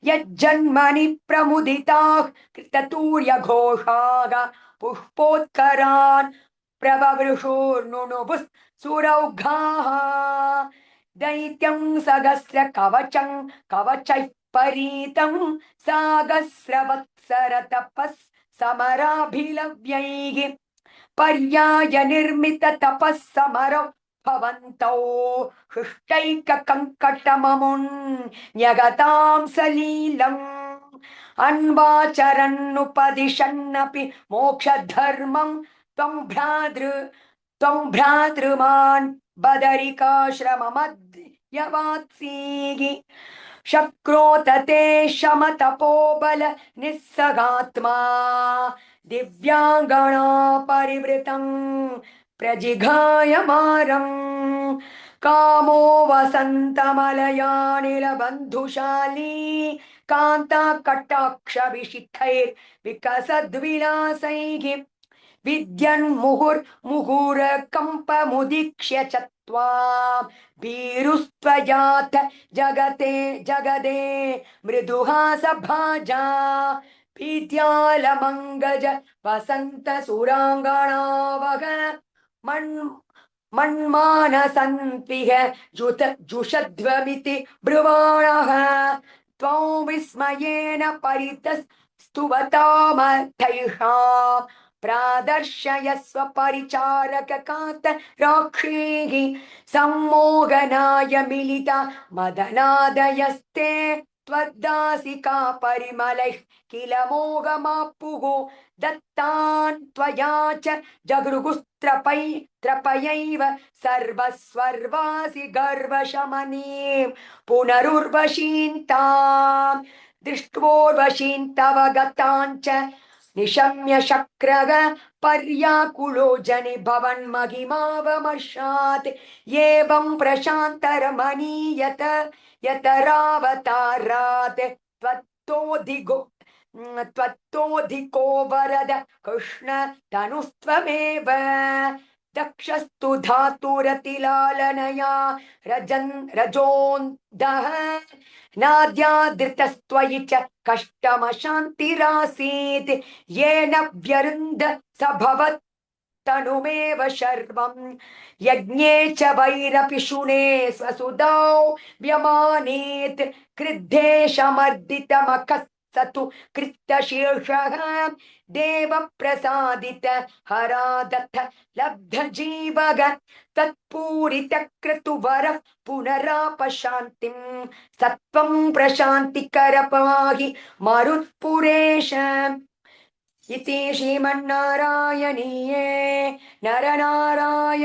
यज्जन्मनि प्रमुदिताः कृततूर्यघोषाः पुष्पोत्करान् प्रववृषोर्नुनुभुः सुरौघाः दैत्यं सहस्र कवचैः परीतं सागस्रवत्सर तपस् समराभिलव्यैः पर्याय निर्मित तपः समरौ भवन्तौ हृष्टैक कङ्कटममुन् न्यगतां सलीलम् अन्वाचरन्नुपदिशन्नपि मोक्षधर्मं त्वं भ्रातृमान् बदरिकाश्रममध्यवात्सीः शक्रोत ते शमतपोबल निस्सगात्मा दिव्यांगना परिवृतं प्रजिघायमारं कामो वसन्तमलयानिलबन्धुशाली कान्ता कटाक्षविशिखैर्विकसद्विलासैः विद्यन्मुहुर्मुहुरकम्पमुदीक्ष्य च त्वां भीरुस्त्वयाथ जगदे मृदुहासभाजा पीत्यालमङ्गज वसन्त सुराङ्गणावग मन्मानसन्त्विह जुषध्वमिति ब्रुवाणः त्वं विस्मयेन परितस्तुवतामथैषां प्रादर्शयस्व परिचारककान्त राक्षीः सम्मोहनाय मिलिता मदनादयस्ते त्वद्दासिका परिमलैः किल मोहमापुः दत्तान् त्वया च जगृगुस्त्रपयैव सर्वस्वर्वासि गर्वशमनीं पुनरुर्वशीन्ताम् दृष्ट्वोर्वशीन् तव गताञ्च निशम्य शक्रग पर्याकुलो जनि भवन् महिमावमर्षात् एवं प्रशान्तरमणीयत यतरावतारात् त्वत्तोधिको वरद कृष्ण तनुस्त्वमेव दक्षस्तु धातुरतिलालनया रजोन्दः नाद्यादृतस्त्वयि च कष्टमशान्तिरासीत् येन व्यरुन्ध स भवत्तनुमेव शर्वम् यज्ञे च वैरपि शुने स्वसुधौ व्यमानेत् क्रुद्धेशमर्दितमखत्सतु कृत्तशीर्षः देव प्रसादित हरादथ लब्ध जीवग तत्पूरित क्रतुवर पुनरापशान्तिं सत्वं प्रशान्तिकर पाहि मरुत्पुरेश इति श्रीमन्नारायणीये नरनारायणावतार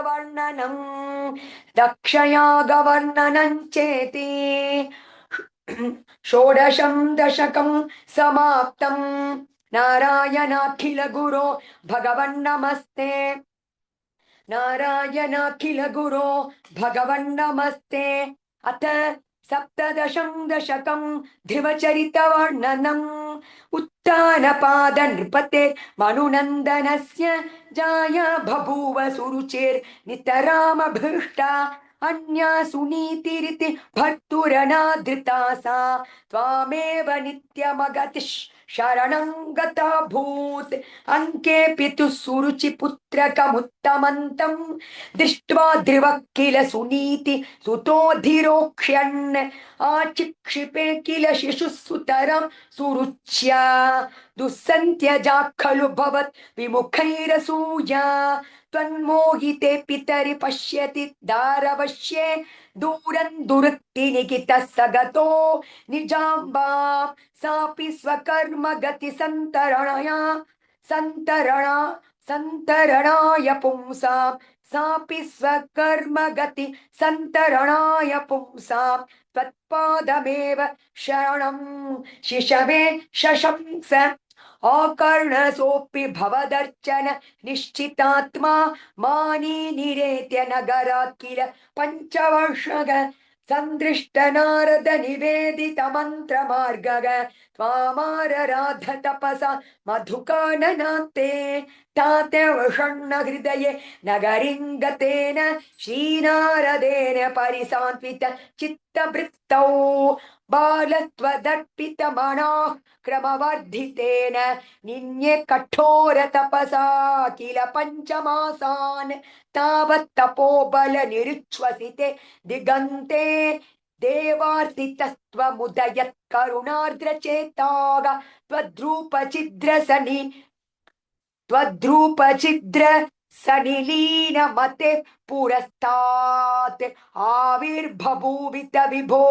वर्णनं दक्षयागवर्णनं चेति षोडशं दशकं समाप्तं नारायणाखिल गुरो भगवन्नमस्ते नारायणाखिल गुरो भगवन्नमस्ते अथ सप्तदशं दशकं ध्रुवचरितवर्णनम् उत्तानपाद नृपते मनुनन्दनस्य जाया बभूव सुरुचिर्नितरामभीष्टा अन्या सुनीतिरिति भर्तुरनादृता सा त्वामेव नित्यमगतिः शरणं गता भूत् अंकेऽपि तु सुरुचिपुत्रकमुत्तमन्तं दृष्ट्वा ध्रुवः किल सुनीति सुतोधिरोक्ष्यन् आचिक्षिपे किल शिशुसुतरं सुरुच्या दुस्सन्त्यजा खलु भवत् विमुखैरसूया त्वन्मोहिते पितरि पश्यति दारवश्ये दूरं दुरक्तिनिकितः सगतो निजाम्बा सापि स्वकर्म गति संतरणाय पुंसां सापि स्वकर्म गति संतरणाय पुंसां त्वत्पादमेव शरणं शिशवे शशंस अकर्णसोऽपि भवदर्चन निश्चितात्मा मानी निरेत्य नगरात् किल पञ्चवर्षग संदृष्ट नारद निवेदित मंत्र मार्गग त्वामाराध तपसा मधुकाननाते ताते वषण्ण हृदये नगरिं गतेन श्रीनारदेन परिसान्वित चित्तवृत्तौ बालत्वदर्पित मनाः क्रमवर्धितेन निन्ये कठोर तपसा किल पञ्चमासान् तावत् तपोबल निरुच्छ्वसिते दिगन्ते देवार्तितस्त्वमुदयत् करुणार्द्रचेताग त्वद्रूपचिद्र सनिलीन मते पुरस्तात् आविर्बभूवित विभो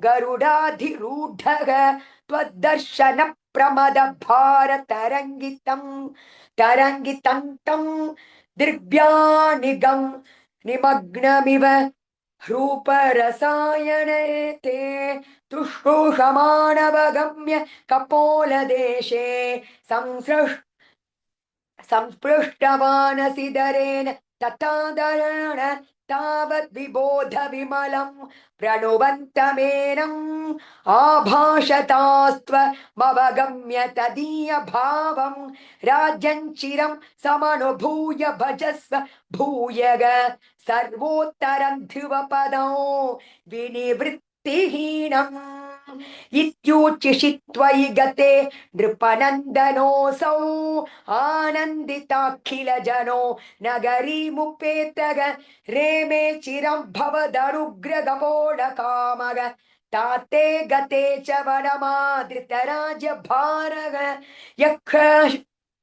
गरुडाधिरूढः त्वद्दर्शन प्रमद तरंगितं दिव्यानिगं निमग्नमिव रूपरसायने ते तुष्टुषमाणवगम्य कपोलदेशे संस्पृष्टवानसिदरेण तथादरण तावद् विबोध विमलं प्रणुवन्तमेनम् आभाषतास्त्वमवगम्य तदीय भावं राज्यं चिरं समनुभूय भजस्व भूयग सर्वोत्तरं ध्रुवपदौ विनिवृत्तिहीनम् इत्युच्चिषित्वयि गते नृपनन्दनोऽसौ आनन्दिताखिल जनो नगरीमुपेतग रेमे चिरं भवदनुग्रगमोढकामग ताते गते च वनमादृतराजभारग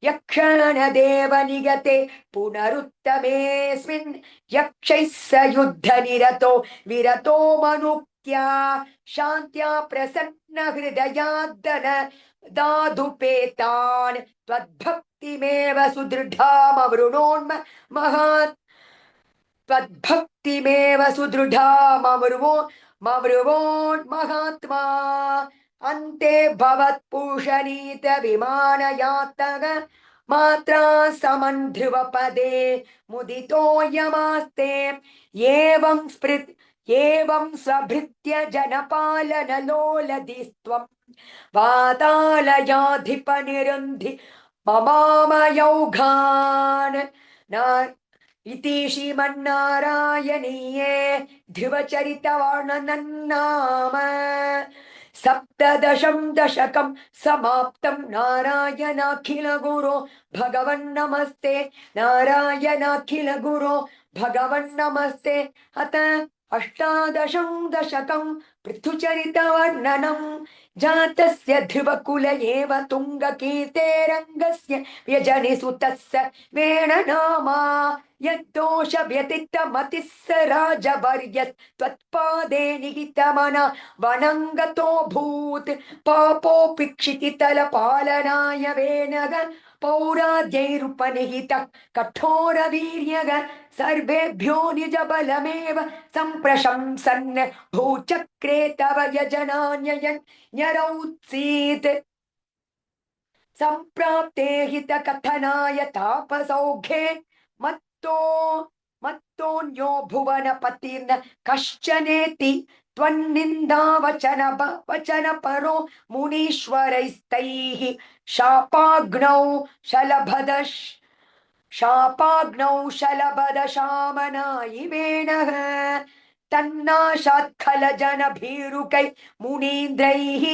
यक्षणदेव निगते पुनरुत्तमेऽस्मिन् यक्षैः स युद्धनिरतो विरतो मनुक्त्या शान्त्या प्रसन्न हृदयाद्दन दादुपेतान् त्वद्भक्तिमेव सुदृढामवृणोन्म महात् त्वद्भक्तिमेव सुदृढामवृवोन्महात्मा अन्ते भवत्पूषणीत विमानयातग मात्रा समन् ध्रुवपदे मुदितो यमास्ते एवं स्वभृत्य जनपालनलोलधिस्त्वम् वातालयाधिपनिरुन्धि ममामयौघान् इति श्रीमन्नारायणीये ध्रुवचरितवर्णनन्नाम सप्तदशं दशकं समाप्तं नारायणाखिल गुरो भगवन्नमस्ते नारायणाखिल गुरो भगवन्नमस्ते अत अष्टादशं दशकं पृथुचरितवर्णनं जातस्य ध्रुवकुल एव तुङ्गकीर्तेरङ्गस्य व्यजनिसुतस्य वेणनामा यद्दोष व्यतितमतिः स राजवर्यस् त्वत्पादे निहितमना वनङ्गतोऽभूत् पापोऽपि क्षितितलपालनाय वेणग पौराद्यैरुपनिहितः कठोरवीर्यग सर्वेभ्यो निजबलमेव सम्प्रशंसन् भूचक्रे तव यजनान्ययन् न्यरौत्सीत् सम्प्राप्ते हितकथनाय तापसौघे मत्तोऽन्यो भुवनपतिर्न कश्चनेति त्वन्निन्दावचनपरो मुनीश्वरैस्तैः शापाग्नौ शलभदशामनायिवेणः तन्नाशात्खलजनभीरुकै मुनीन्द्रैः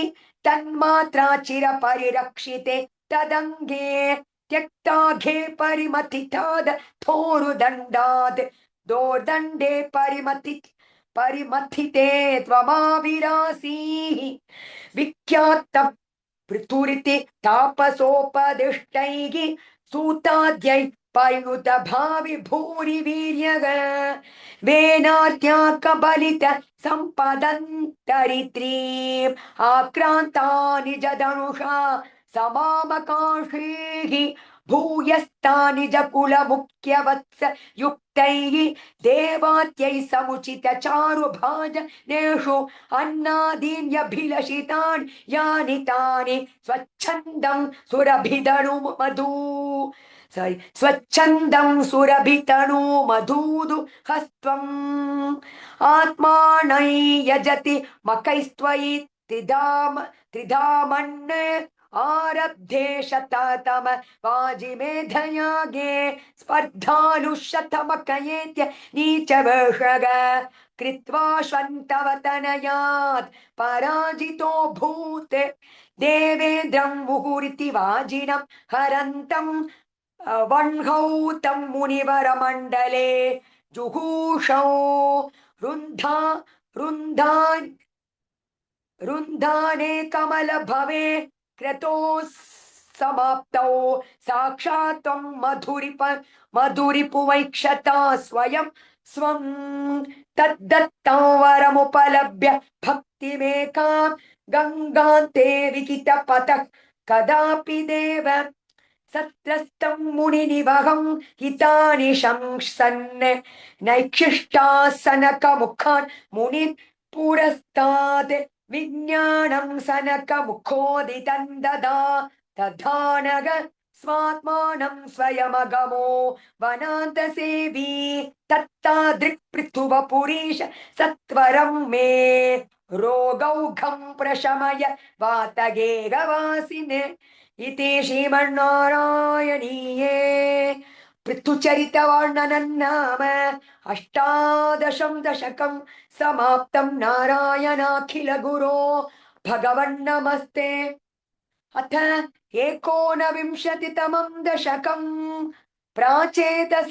तन्मात्रा चिरपरिरक्षिते तदङ्गे त्यक्ताघे परिमथिताद थोरुदण्डाद् दोर्दण्डे परिमथिते त्वमाविरासीः विख्यातं पृथुरिति तापसोपदिष्टैः सूताद्यै परिणुत भावि भूरि वीर्यग वेनार्त्या कबलित सम्पदन्तरित्रीम् आक्रान्ता निजधनुषा समामकांक्षीः भूयस्ता निजकुलमुख्यवत्स युक्तैः देवात्यै समुचित चारुभाजनेषु अन्नादीन्यभिलषितान् यानि तानि स्वच्छन्दं सुरभितनु मधूदु हस्त्वम् आत्मानै यजति मकैस्त्वयि त्रिधामन् आरब्धे शततम वाजिमेधयागे स्पर्धानुशतमकयेत्य नीचवर्षग कृत्वा श्वन्तवतनयात् पराजितो भूत् देवेन्द्रं मुहुरिति वाजिनं हरन्तं वह्नौ तं मुनिवरमण्डले जुहूषौ रुन्धाने कमल भवे क्रतोः समाप्तौ साक्षात् त्वं मधुरिपुवैक्षता स्वयं स्वं तद्दत्तं वरमुपलभ्य भक्तिमेकां गङ्गान्ते विहितपतः कदापि देव सत्रस्तं मुनिनिवहं हितानि शंसन् नैक्षिष्टासनकमुखान् मुनिः पुरस्तात् विज्ञानं सनकमुखोदितं दधानग स्वात्मानं स्वयमगमो वनान्तसेवी तत्तादृक्पृथुवपुरीश सत्वरं मे रोगौघं प्रशमय वातगेगवासिने इति श्रीमन्नारायणीये पृथुचरितवर्णनन्नाम अष्टादशं दशकं समाप्तं नारायणाखिल गुरो भगवन्नमस्ते अथ एकोनविंशतितमं दशकं प्राचेतस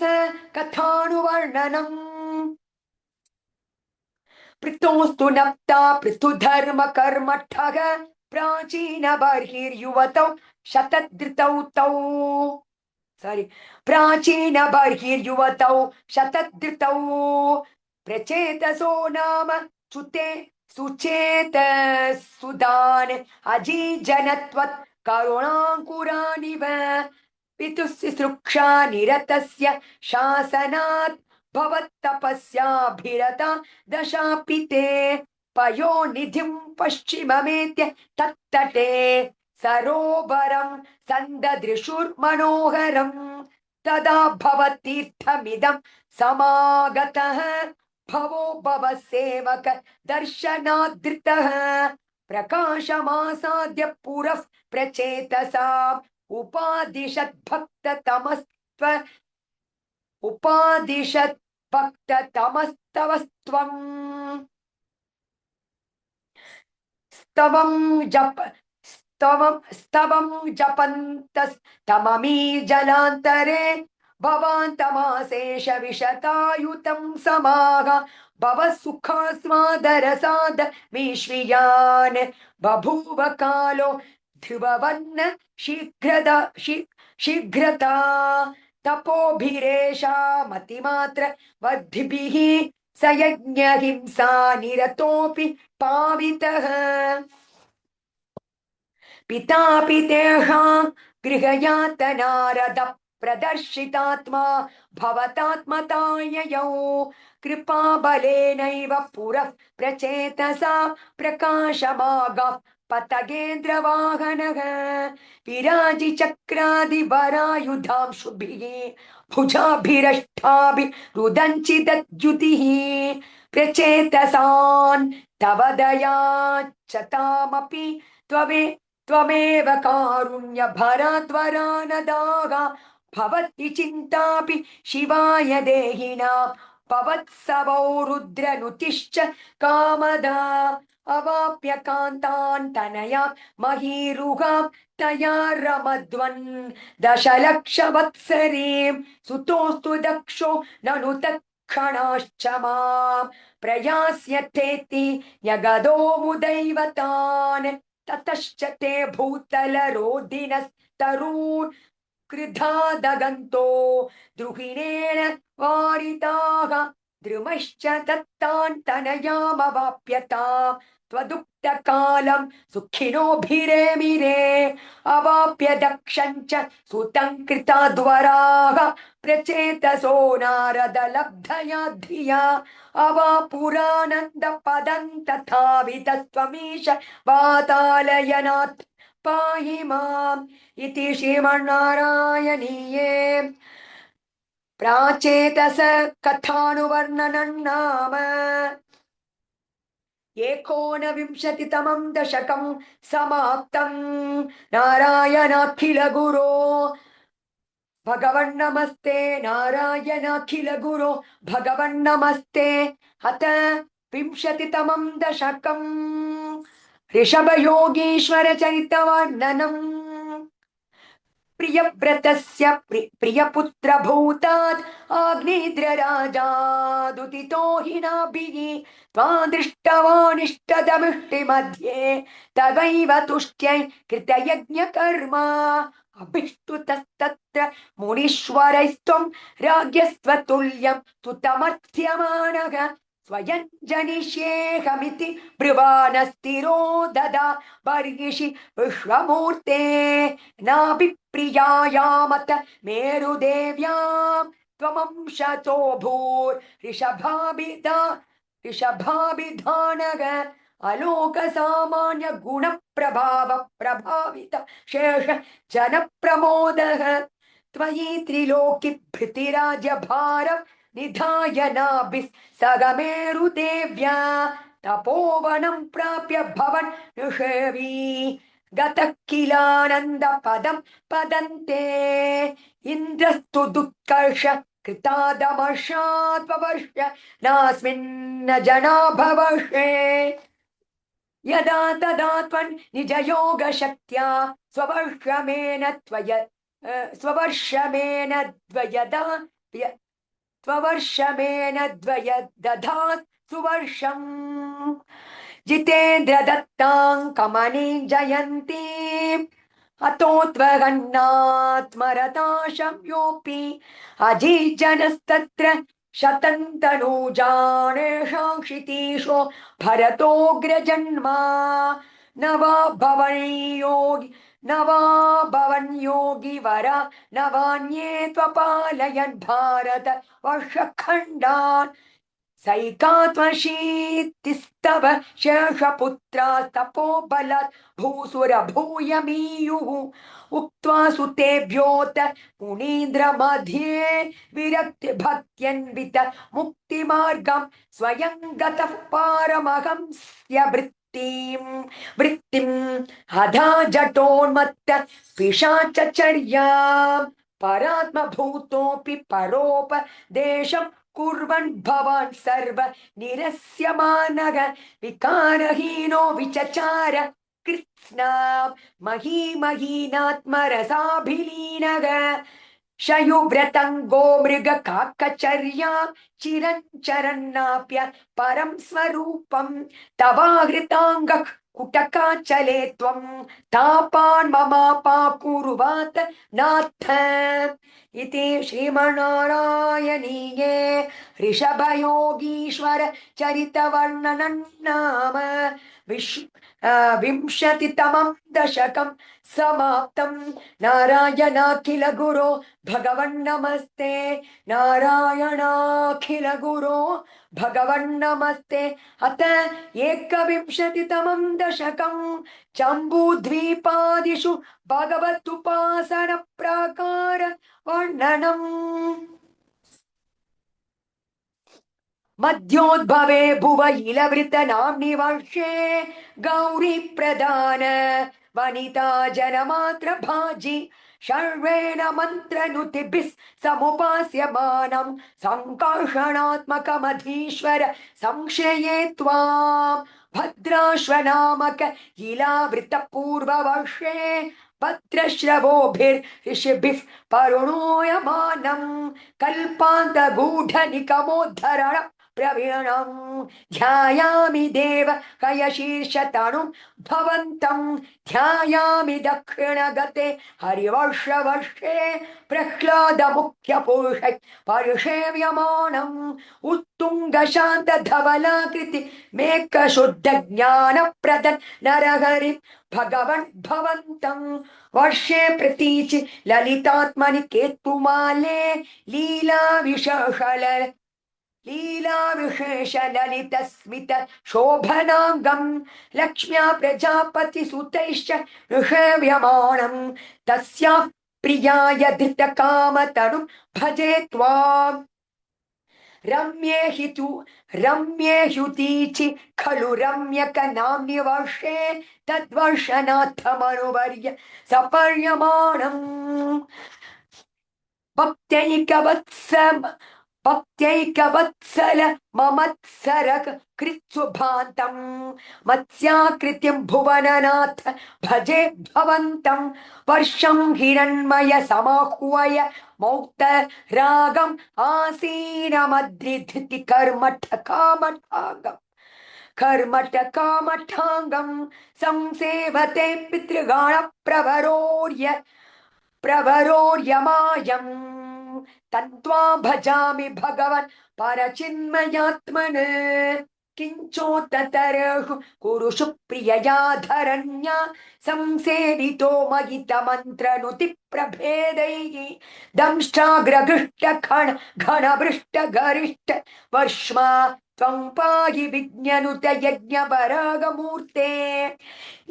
कथानुवर्णनम् पृथोस्तु नप्ता पृथुधर्म कर्म ठग प्राचीन बर्हिर्युवतौ शतधृतौ तौ सारी प्राचीन बर्हिर्युवतौ शतधृतौ प्रचेतसो नाम चुते सुचेत सुदान अजीजनत्वत् करुणाकुरानिव पितुस्सृक्षा निरतस्य शासनात् भवत्तपस्याभिरता दशापिते पयोनिधिं पश्चिममेत्य तत्तटे सरोवरं सन्ददृशुर्मनोहरम् तदा भवतीर्थमिदं समागतः भवो भवसेवक दर्शनादृतः प्रकाशमासाद्य पुरः प्रचेतसाम् उपादिशत् भक्ततमस्त्व उपादिशत् भक्ततमस्तवस्त्वम् स्तवं जप स्तवं जपन्तस्तममी जलान्तरे भवान्तमाशेष विशतायुतं समाग भव सुखास्वादरसाद मीश्रियान् बभूव कालो ध्रुववन्न शीघ्रता तपोभिरेषा मतिमात्र वद्भिः स यज्ञहिंसा निरतोऽपि पावितः पितापि तेषां गृहयातनारद प्रदर्शितात्मा भवतात्मताययौ कृपाबलेनैव पुरः प्रचेतसा प्रकाशमागः पतगेन्द्रवाहनः विराजिचक्रादिवरायुधांशुभिः भुजाभिरष्टाभिरुदञ्चिदद्युतिः प्रचेतसान् तव दयाच्चतामपि त्वमेव कारुण्य भरद्वरानदाः भवति चिन्तापि शिवाय देहिनां भवत्सवौ रुद्रनुतिश्च कामदा अवाप्य कान्तान् तनया महीरुहां तया रमध्वन् दशलक्षवत्सरीं सुतोस्तु दक्षो ननु तत्क्षणाश्च मां प्रयास्यथेति यगदो मुदैवतान् ततश्च ते भूतलरोधिनस्तरून् कृधादगन्तो द्रुहिणेन वारिताः द्रुमश्च दत्तान् तनयामवाप्यताम् त्वदुक्तकालं सुखिनोभिरेमिरे अवाप्य दक्षञ्च सुतं कृताद्वराः प्रचेतसो नारदलब्धया धिया अवापुरानन्दपदं तथावितस्त्वमीश वातालयनात् पाहि माम् इति श्रीमन्नारायणीये प्राचेतस कथानुवर्णनं नाम एकोनविंशतितमं दशकं समाप्तं नारायणाखिल गुरो भगवन्नमस्ते नारायणाखिल गुरो भगवन्नमस्ते अथ विंशतितमं दशकं ऋषभयोगीश्वर चरितवर्णनम् प्रियव्रतस्य प्रियपुत्र भूतात् आग्नेद्रराजादुदितो हिनाभिः त्वां दृष्टवानिष्टदमुष्टिमध्ये तवैव तुष्ट्यै कृतयज्ञकर्म अभिष्टुतस्तत्र मुनीश्वरैस्त्वं राज्ञस्त्वतुल्यं स्तुतमर्थ्यमानः स्वयं जनिष्येऽहमिति ब्रुवानस्तिरो ददा बर्हिषि विश्वमूर्ते नाभिप्रियायामत मेरुदेव्यां त्वमंशतो ऋषभाभिधानग अलोकसामान्य गुणप्रभाव प्रभावित शेष जनप्रमोदः त्वयि त्रिलोकि भृतिराज्यभार निधाय नाभिः सगमेरुदेव्या तपोवनं प्राप्य भवन् निषेवी गतः किलानन्दपदं पदन्ते इन्द्रस्तु दुःखर्ष कृतादमर्षात्ववर्ष नास्मिन्न जना भवषे यदा तदा त्वन् निजयोगशक्त्या स्ववर्षमेन द्वयदधात् सुवर्षम् जितेन्द्र दत्तां कमनीं जयन्तीं अतोत्वगन्नात्मरताशं योऽपि अजीजनस्तत्र शतन्तनूजानेषां क्षितीशो भरतोऽग्रजन्मा न वा भवन् योगी न वा भवन् योगी वरा न वान्ये त्वपालयन् भारत वर्षखण्डान् सैकात्मशीतिस्तव शेषपुत्रास्तपो बलात् भूसुरभूयमीयुः उक्त्वा सुतेभ्योऽत मुनीन्द्रमध्ये विरक्तिभक्त्यन्वित मुक्तिमार्गं स्वयं गतः पारमहंस्य वृत्तिम् हधा जटोन्मत्त पिशाचचर्यां परात्मभूतोऽपि परोपदेशं कुर्वन् भवान् सर्व निरस्यमानः विकारहीनो विचचार कृत्स्ना महीमहीनात्मरसाभिलीनः शयुव्रतङ्गो मृगकाकचर्या चिरञ्चरन्नाप्य परं स्वरूपं तवाहृताङ्गः कुटकाचले त्वं तापान् ममापाकुरुवात नाथ इति श्रीमन्नारायणीये ऋषभयोगीश्वर चरितवर्णनं नाम विंशतितमं दशकं समाप्तं नारायणाखिल गुरो भगवन्नमस्ते नारायणाखिल गुरो भगवन्नमस्ते अथ एकविंशतितमं दशकं जम्बूद्वीपादिषु भगवदुपासन प्राकार वर्णनम् मध्योद्भवे भुव इलवृत नाम्नि वर्षे गौरी प्रदान वनिता जनमात्र भाजी शर्वेण मन्त्रनुतिभिः समुपास्यमानं संकर्षणात्मकमधीश्वर संशये त्वां भद्राश्वनामक इलावृतपूर्ववर्षे भद्रश्रवोभिर्ऋषिभिः परुणोयमानं कल्पान्तगूढनिकमोद्धरण प्रवीणं ध्यायामि देव कयशीर्षतनुं भवन्तं ध्यायामि दक्षिणगते हरिवर्षवर्षे प्रह्लादमुख्यपुरुषै परिसेव्यमानम् उत्तुङ्गशान्तधवलाकृति मेकशुद्धज्ञानप्रदन् नरहरिं भगवन् भवन्तं वर्षे प्रतीचि ललितात्मनि केतुमाले लीलाविशेष ललितस्मित शोभनाङ्गं लक्ष्म्या प्रजापतिसुतैश्च निषेव्यमाणं तस्याः प्रियाय धृतकामतनुं भजे त्वाम् रम्येह्युतीचि खलु रम्यक नाम्नि वर्षे तद्वर्षनाथमनुवर्य सपर्यमाणम् भक्त्यैकवत्सल ममत्सरक कृत्सुभान्तं मत्स्याकृतिं भुवननाथ भजे भवन्तं वर्षं हिरण्मय समाह्वय मौक्त रागम् आसीनमद्रिधृति कर्मठकामठाङ्गं संसेवते पितृगण प्रवरोर्यमायम् तन्त्वा भजामि भगवन् परचिन्मयात्मन किञ्चोत्तरेषु कुरुषु प्रियया धरण्या संसेवितो महितमन्त्रनुति प्रभेदैः दंष्ट्राग्रगृष्ट घनभृष्ट गरिष्ठ वर्ष्मा त्वं पाहि विज्ञनुत यज्ञपरागमूर्ते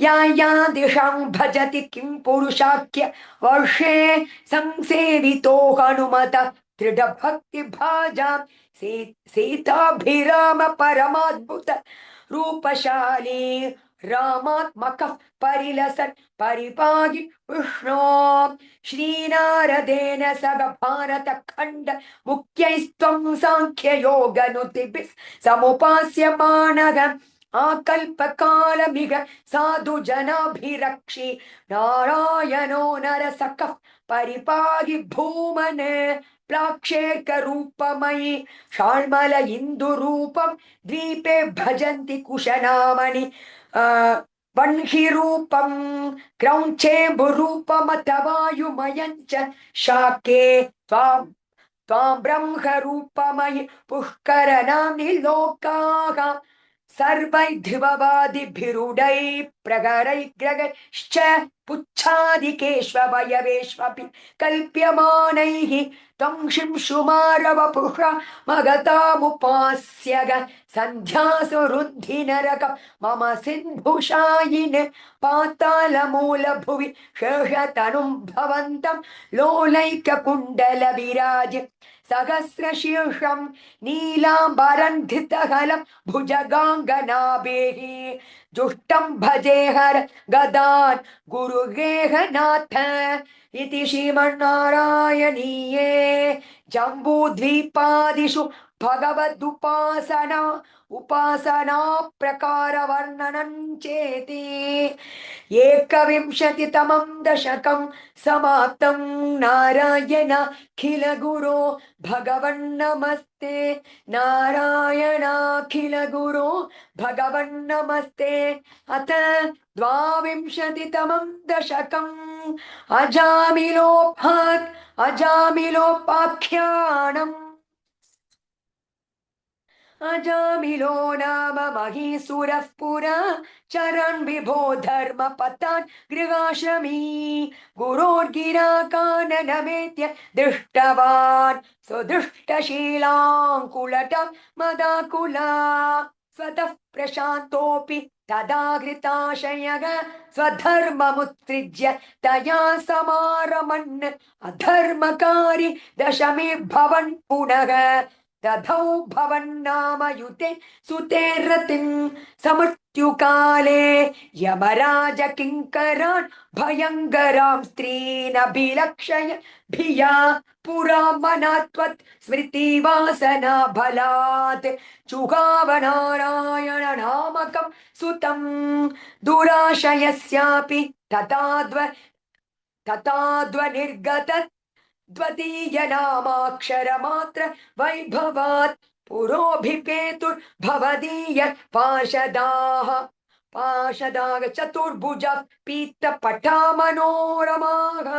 या दिशां भजति किं पुरुषाख्य वर्षे संसेवितो हनुमत दृढभक्तिभाजां सीताभिराम परमाद्भुत रूपशाली रामात्मकः परिलसन् परिपाहि विष्णो श्रीनारदेन सग भारतखण्ड मुख्यैस्त्वं साङ्ख्ययोगनुतिभिः समुपास्यमानः आकल्पकालमिह साधु जनाभिरक्षि नारायणो नरसखः परिपाहि भूमन् प्लाक्षेकरूपमयि शाल्मल इन्दुरूपं द्वीपे भजन्ति कुशनामणि वह्निरूपं क्रौञ्चे भूरूपमथवायुमयञ्च शाके त्वां त्वां ब्रह्मरूपमयि पुष्करनाम्नि लोकाः सर्वैर्ध्रुववादिभिरुडैः प्रगरैर्ग्रगैश्च पुच्छादिकेष्ववयवेष्वपि कल्प्यमानैः त्वं शिंशुमारवपुषा मगतामुपास्य सन्ध्यासु रुन्धि नरकं मम सिन्धुशायिन् पातालमूलभुवि शेषतनुं भवन्तं लोलैककुण्डलविराज सहस्रशीर्षं नीलाम्बरन्धितहलं भुजगाङ्गनाभेः जुष्टं भजे हर गदान् गुरुगेहनाथ इति श्रीमन्नारायणीये जम्बूद्वीपादिषु भगवदुपासना उपासना प्रकार वर्णनं चेति एकविंशतितमं दशकं समाप्तं नारायणाखिल गुरो भगवन्नमस्ते नारायणाखिल गुरो भगवन्नमस्ते अथ द्वाविंशतितमं दशकम् अजामिलोपाख्यानम् अजामिलो नाम महीसुरः पुरा चरन् विभो धर्मपतान् गृहाश्रमी गुरोर्गिराकाननमेत्य दृष्टवान् सुदृष्टशीलाङ्कुलटं मदाकुला स्वतः प्रशान्तोऽपि तदाहृताशयः स्वधर्ममुत्सृज्य तया समारमन् अधर्मकारी दशमीर्भवन् पुनः दधौ भवन्नामयुते सुतेर्रतिं समृत्युकाले यमराज किङ्करान् भयङ्करां स्त्रीनभिलक्षय भिया पुरा मनात्वत् स्मृतिवासना बलात् चुगावनारायण नामकं सुतं दुराशयस्यापि तथाद्वनिर्गत द्वितीयनामाक्षरमात्र वैभवात् पुरोभिपेतुर्भवदीय पाशदाः चतुर्भुजः पीतपटा मनोरमाः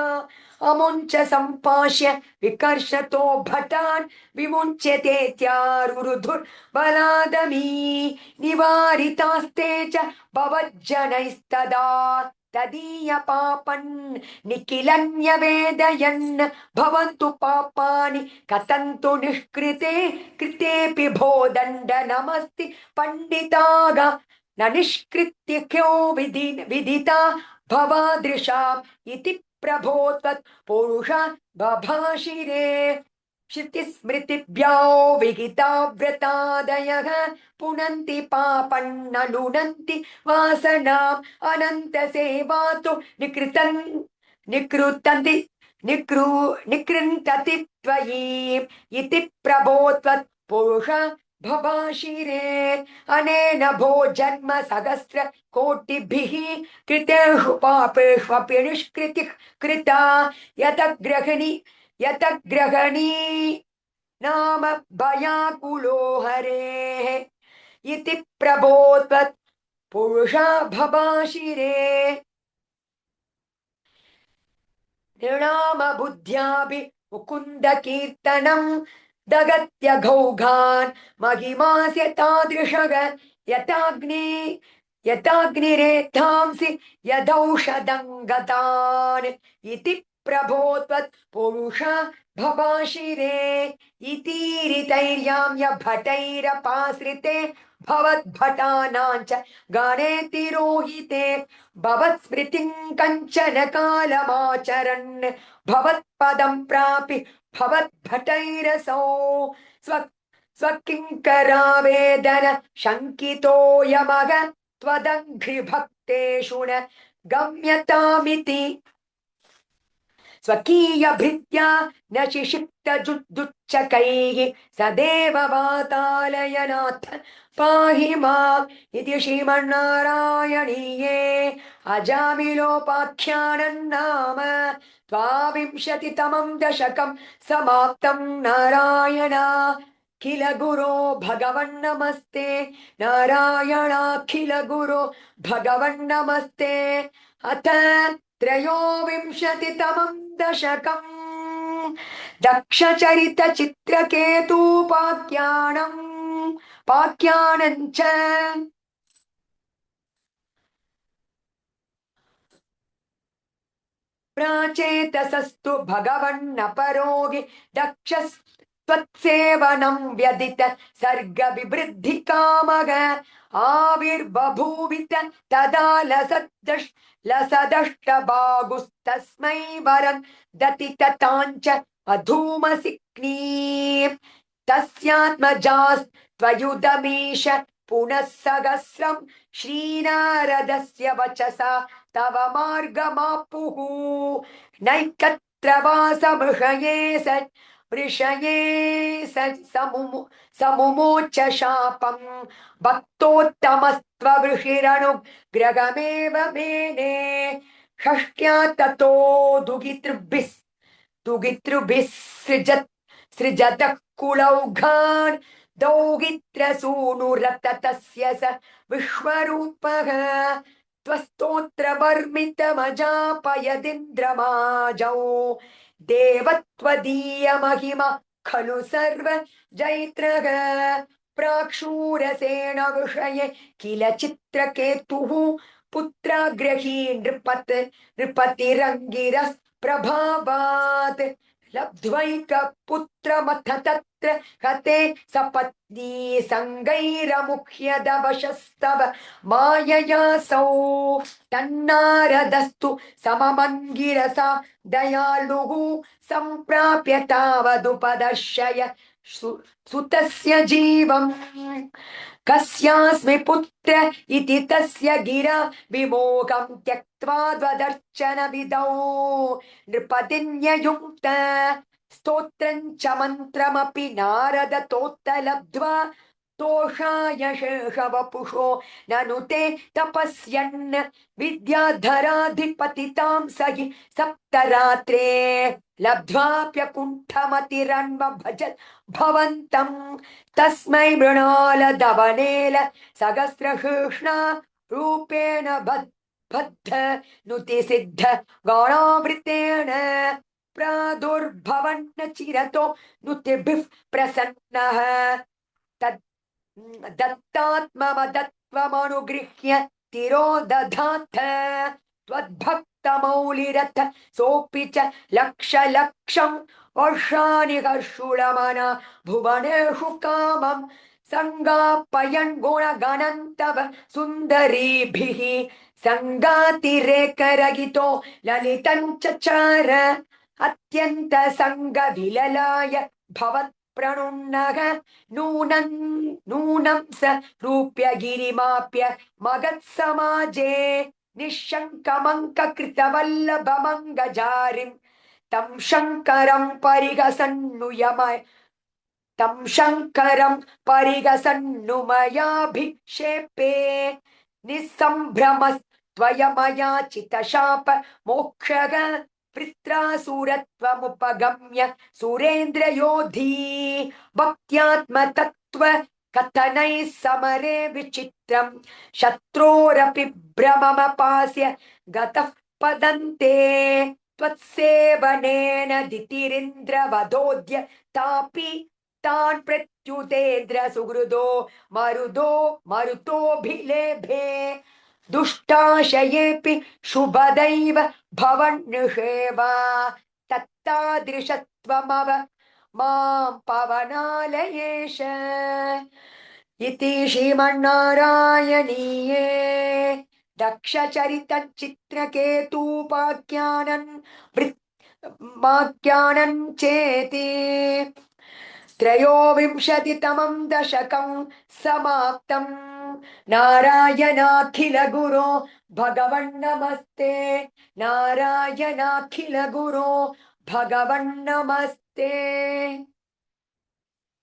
अमुञ्च सम्पाश्य विकर्षतो भटान् विमुञ्चतेत्यारुरुधुर्बलादमी निवारितास्ते च भवज्जनैस्तदा तदीय पापन् निखिलन्यवेदयन् भवन्तु पापानि कथन्तु निष्कृते कृतेऽपि भो दण्ड नमस्ति पण्डिताः न निष्कृत्य क्यो विदिता भवादृशाम् इति प्रभो त्वत् पुरुष बभाषिरे श्रुतिस्मृतिभ्यो विहिता व्रतादयः पुनन्ति पापन्ननुनन्ति वासनाम् अनन्तसेवातु निकृन्तति त्वयि इति प्रभो त्वत् पुरुष भवाशिरे अनेन भो जन्म सहस्र कोटिभिः कृतेषु पापेष्वपि निष्कृतिः कृता यतग्रहणी नाम भयाकुलो हरेः इति प्रभो त्वत् पुरुष भवाशिरे निर्णाम बुद्ध्याभि मुकुन्द कीर्तनं दगत्य घौघान् महिमास्य तादृशः यथाग्निरेथांसि यदौषधं गतान् इति प्रभो त्वत् पुरुष भवाशिरे इतीरितैर्याम्य भटैरपाश्रिते भवद्भटानाञ्च गणे तिरोहिते भवत्स्मृतिं कञ्चन कालमाचरन् भवत्पदं प्रापि भवद्भटैरसौ स्वकिङ्करावेदन शङ्कितोऽयमग त्वदङ्घ्रिभक्तेषु न गम्यतामिति स्वकीयभृत्या न शिषिक्तजुच्चकैः सदेव वातालयनाथ पाहि माम् इति श्रीमन्नारायणीये अजामिलोपाख्यानं नाम द्वाविंशतितमं दशकं समाप्तं नारायण किल गुरो भगवन् नमस्ते नारायणाखिल गुरो भगवन् नमस्ते अथ त्रयोविंशतितमं दशकम् दक्षचरितचित्रकेतूपाख्यानम् च प्राचेतसस्तु भगवन्नपरोगि दक्षस्त्वत्सेवनं व्यदित सर्ग विवृद्धि कामग आविर्बभूवित तदा लसदष्टबागुस्तस्मै वरं दतितताञ्च अधूमसिक्नी तस्यात्मजास्त्वयुदमीश पुनः सहस्रं श्रीनारदस्य वचसा तव मार्गमापुः नैकत्र वासमृषये स समुमोच शापं भक्तोत्तमस्त्वऋषिरनुग्रहमेव मेने षष्ट्या ततो दुगितृभिः सृजतः कुलौघान् दौहित्रसूनुरततस्य स विश्वरूपः त्वस्तोत्रवर्मितमजापयदिन्द्रमाजौ देवत्वदीयमहिमा खलु सर्व जैत्रः प्राक्षूरसेन विषये किल चित्रकेतुः पुत्राग्रही नृपतिरङ्गिरः प्रभावात् लब्ध्वैकपुत्रमथ तत्र हते सपत्नी सङ्गैरमुह्यदवशस्तव माययासौ तन्नारदस्तु सममङ्गिरसा दयालुः सम्प्राप्य तावदुपदर्शय सुतस्य जीवम् कस्यास्मि पुत्र इति तस्य गिरा विमोहं त्यक्त्वा द्वदर्चनविदौ नृपतिन्ययुक्त स्तोत्रं च मन्त्रमपि नारदतोत्तलब्ध्वा तोषाय शेषवपुषो ननु ते तपस्यन् विद्याधराधिपतितां सहि सप्तरात्रे लब्ध्वाप्यकुण्ठमतिरन्वभजत् भवन्तं तस्मै मृणाल धवनेल सहस्रकृष्णा रूपेण बद्ध नुति सिद्ध गौणावृतेन प्रादुर्भवन्न चिरतो नुतिभिः प्रसन्नः दत्तात्मवदत्वमनुगृह्य तिरोदधाथ त्वद्भक्तमौलिरथ सोऽपि च लक्षं वर्षाणि हर्षुलमना भुवनेषु कामं सङ्गापयन् गुणगणन्तव सुन्दरीभिः सङ्गातिरेकरहितो ललितं चचार अत्यन्त सङ्गविललाय भवत् प्रणुन्नः नूनं स रूप्य गिरिमाप्य मगत्समाजे निःशङ्कमङ्ककृतवल्लभमङ्गजारिं तं शङ्करं परिहसन्नुमयाभिक्षेपे निःसम्भ्रमस्त्वयमयाचितशाप मोक्षः वृत्रासुरत्वमुपगम्य सुरेन्द्रयोधी भक्त्यात्मतत्त्व कथनैः समरे विचित्रं शत्रोरपि भ्रममपास्य गतः पदन्ते त्वत्सेवनेन दितिरिन्द्रवधोद्य तापि तान् प्रत्युतेन्द्र सुहृदो मरुतोभिलेभे दुष्टाशयेऽपि शुभदैव भवन्निषेवा तत्तादृशत्वमव मां पवनालयेश इति श्रीमन्नारायणीये दक्षचरितचित्रकेतूपाख्यानं चेति त्रयोविंशतितमं दशकं समाप्तम् नारायणाखिल गुरो भगवन् नमस्ते नारायणाखिल गुरो भगवन् नमस्ते।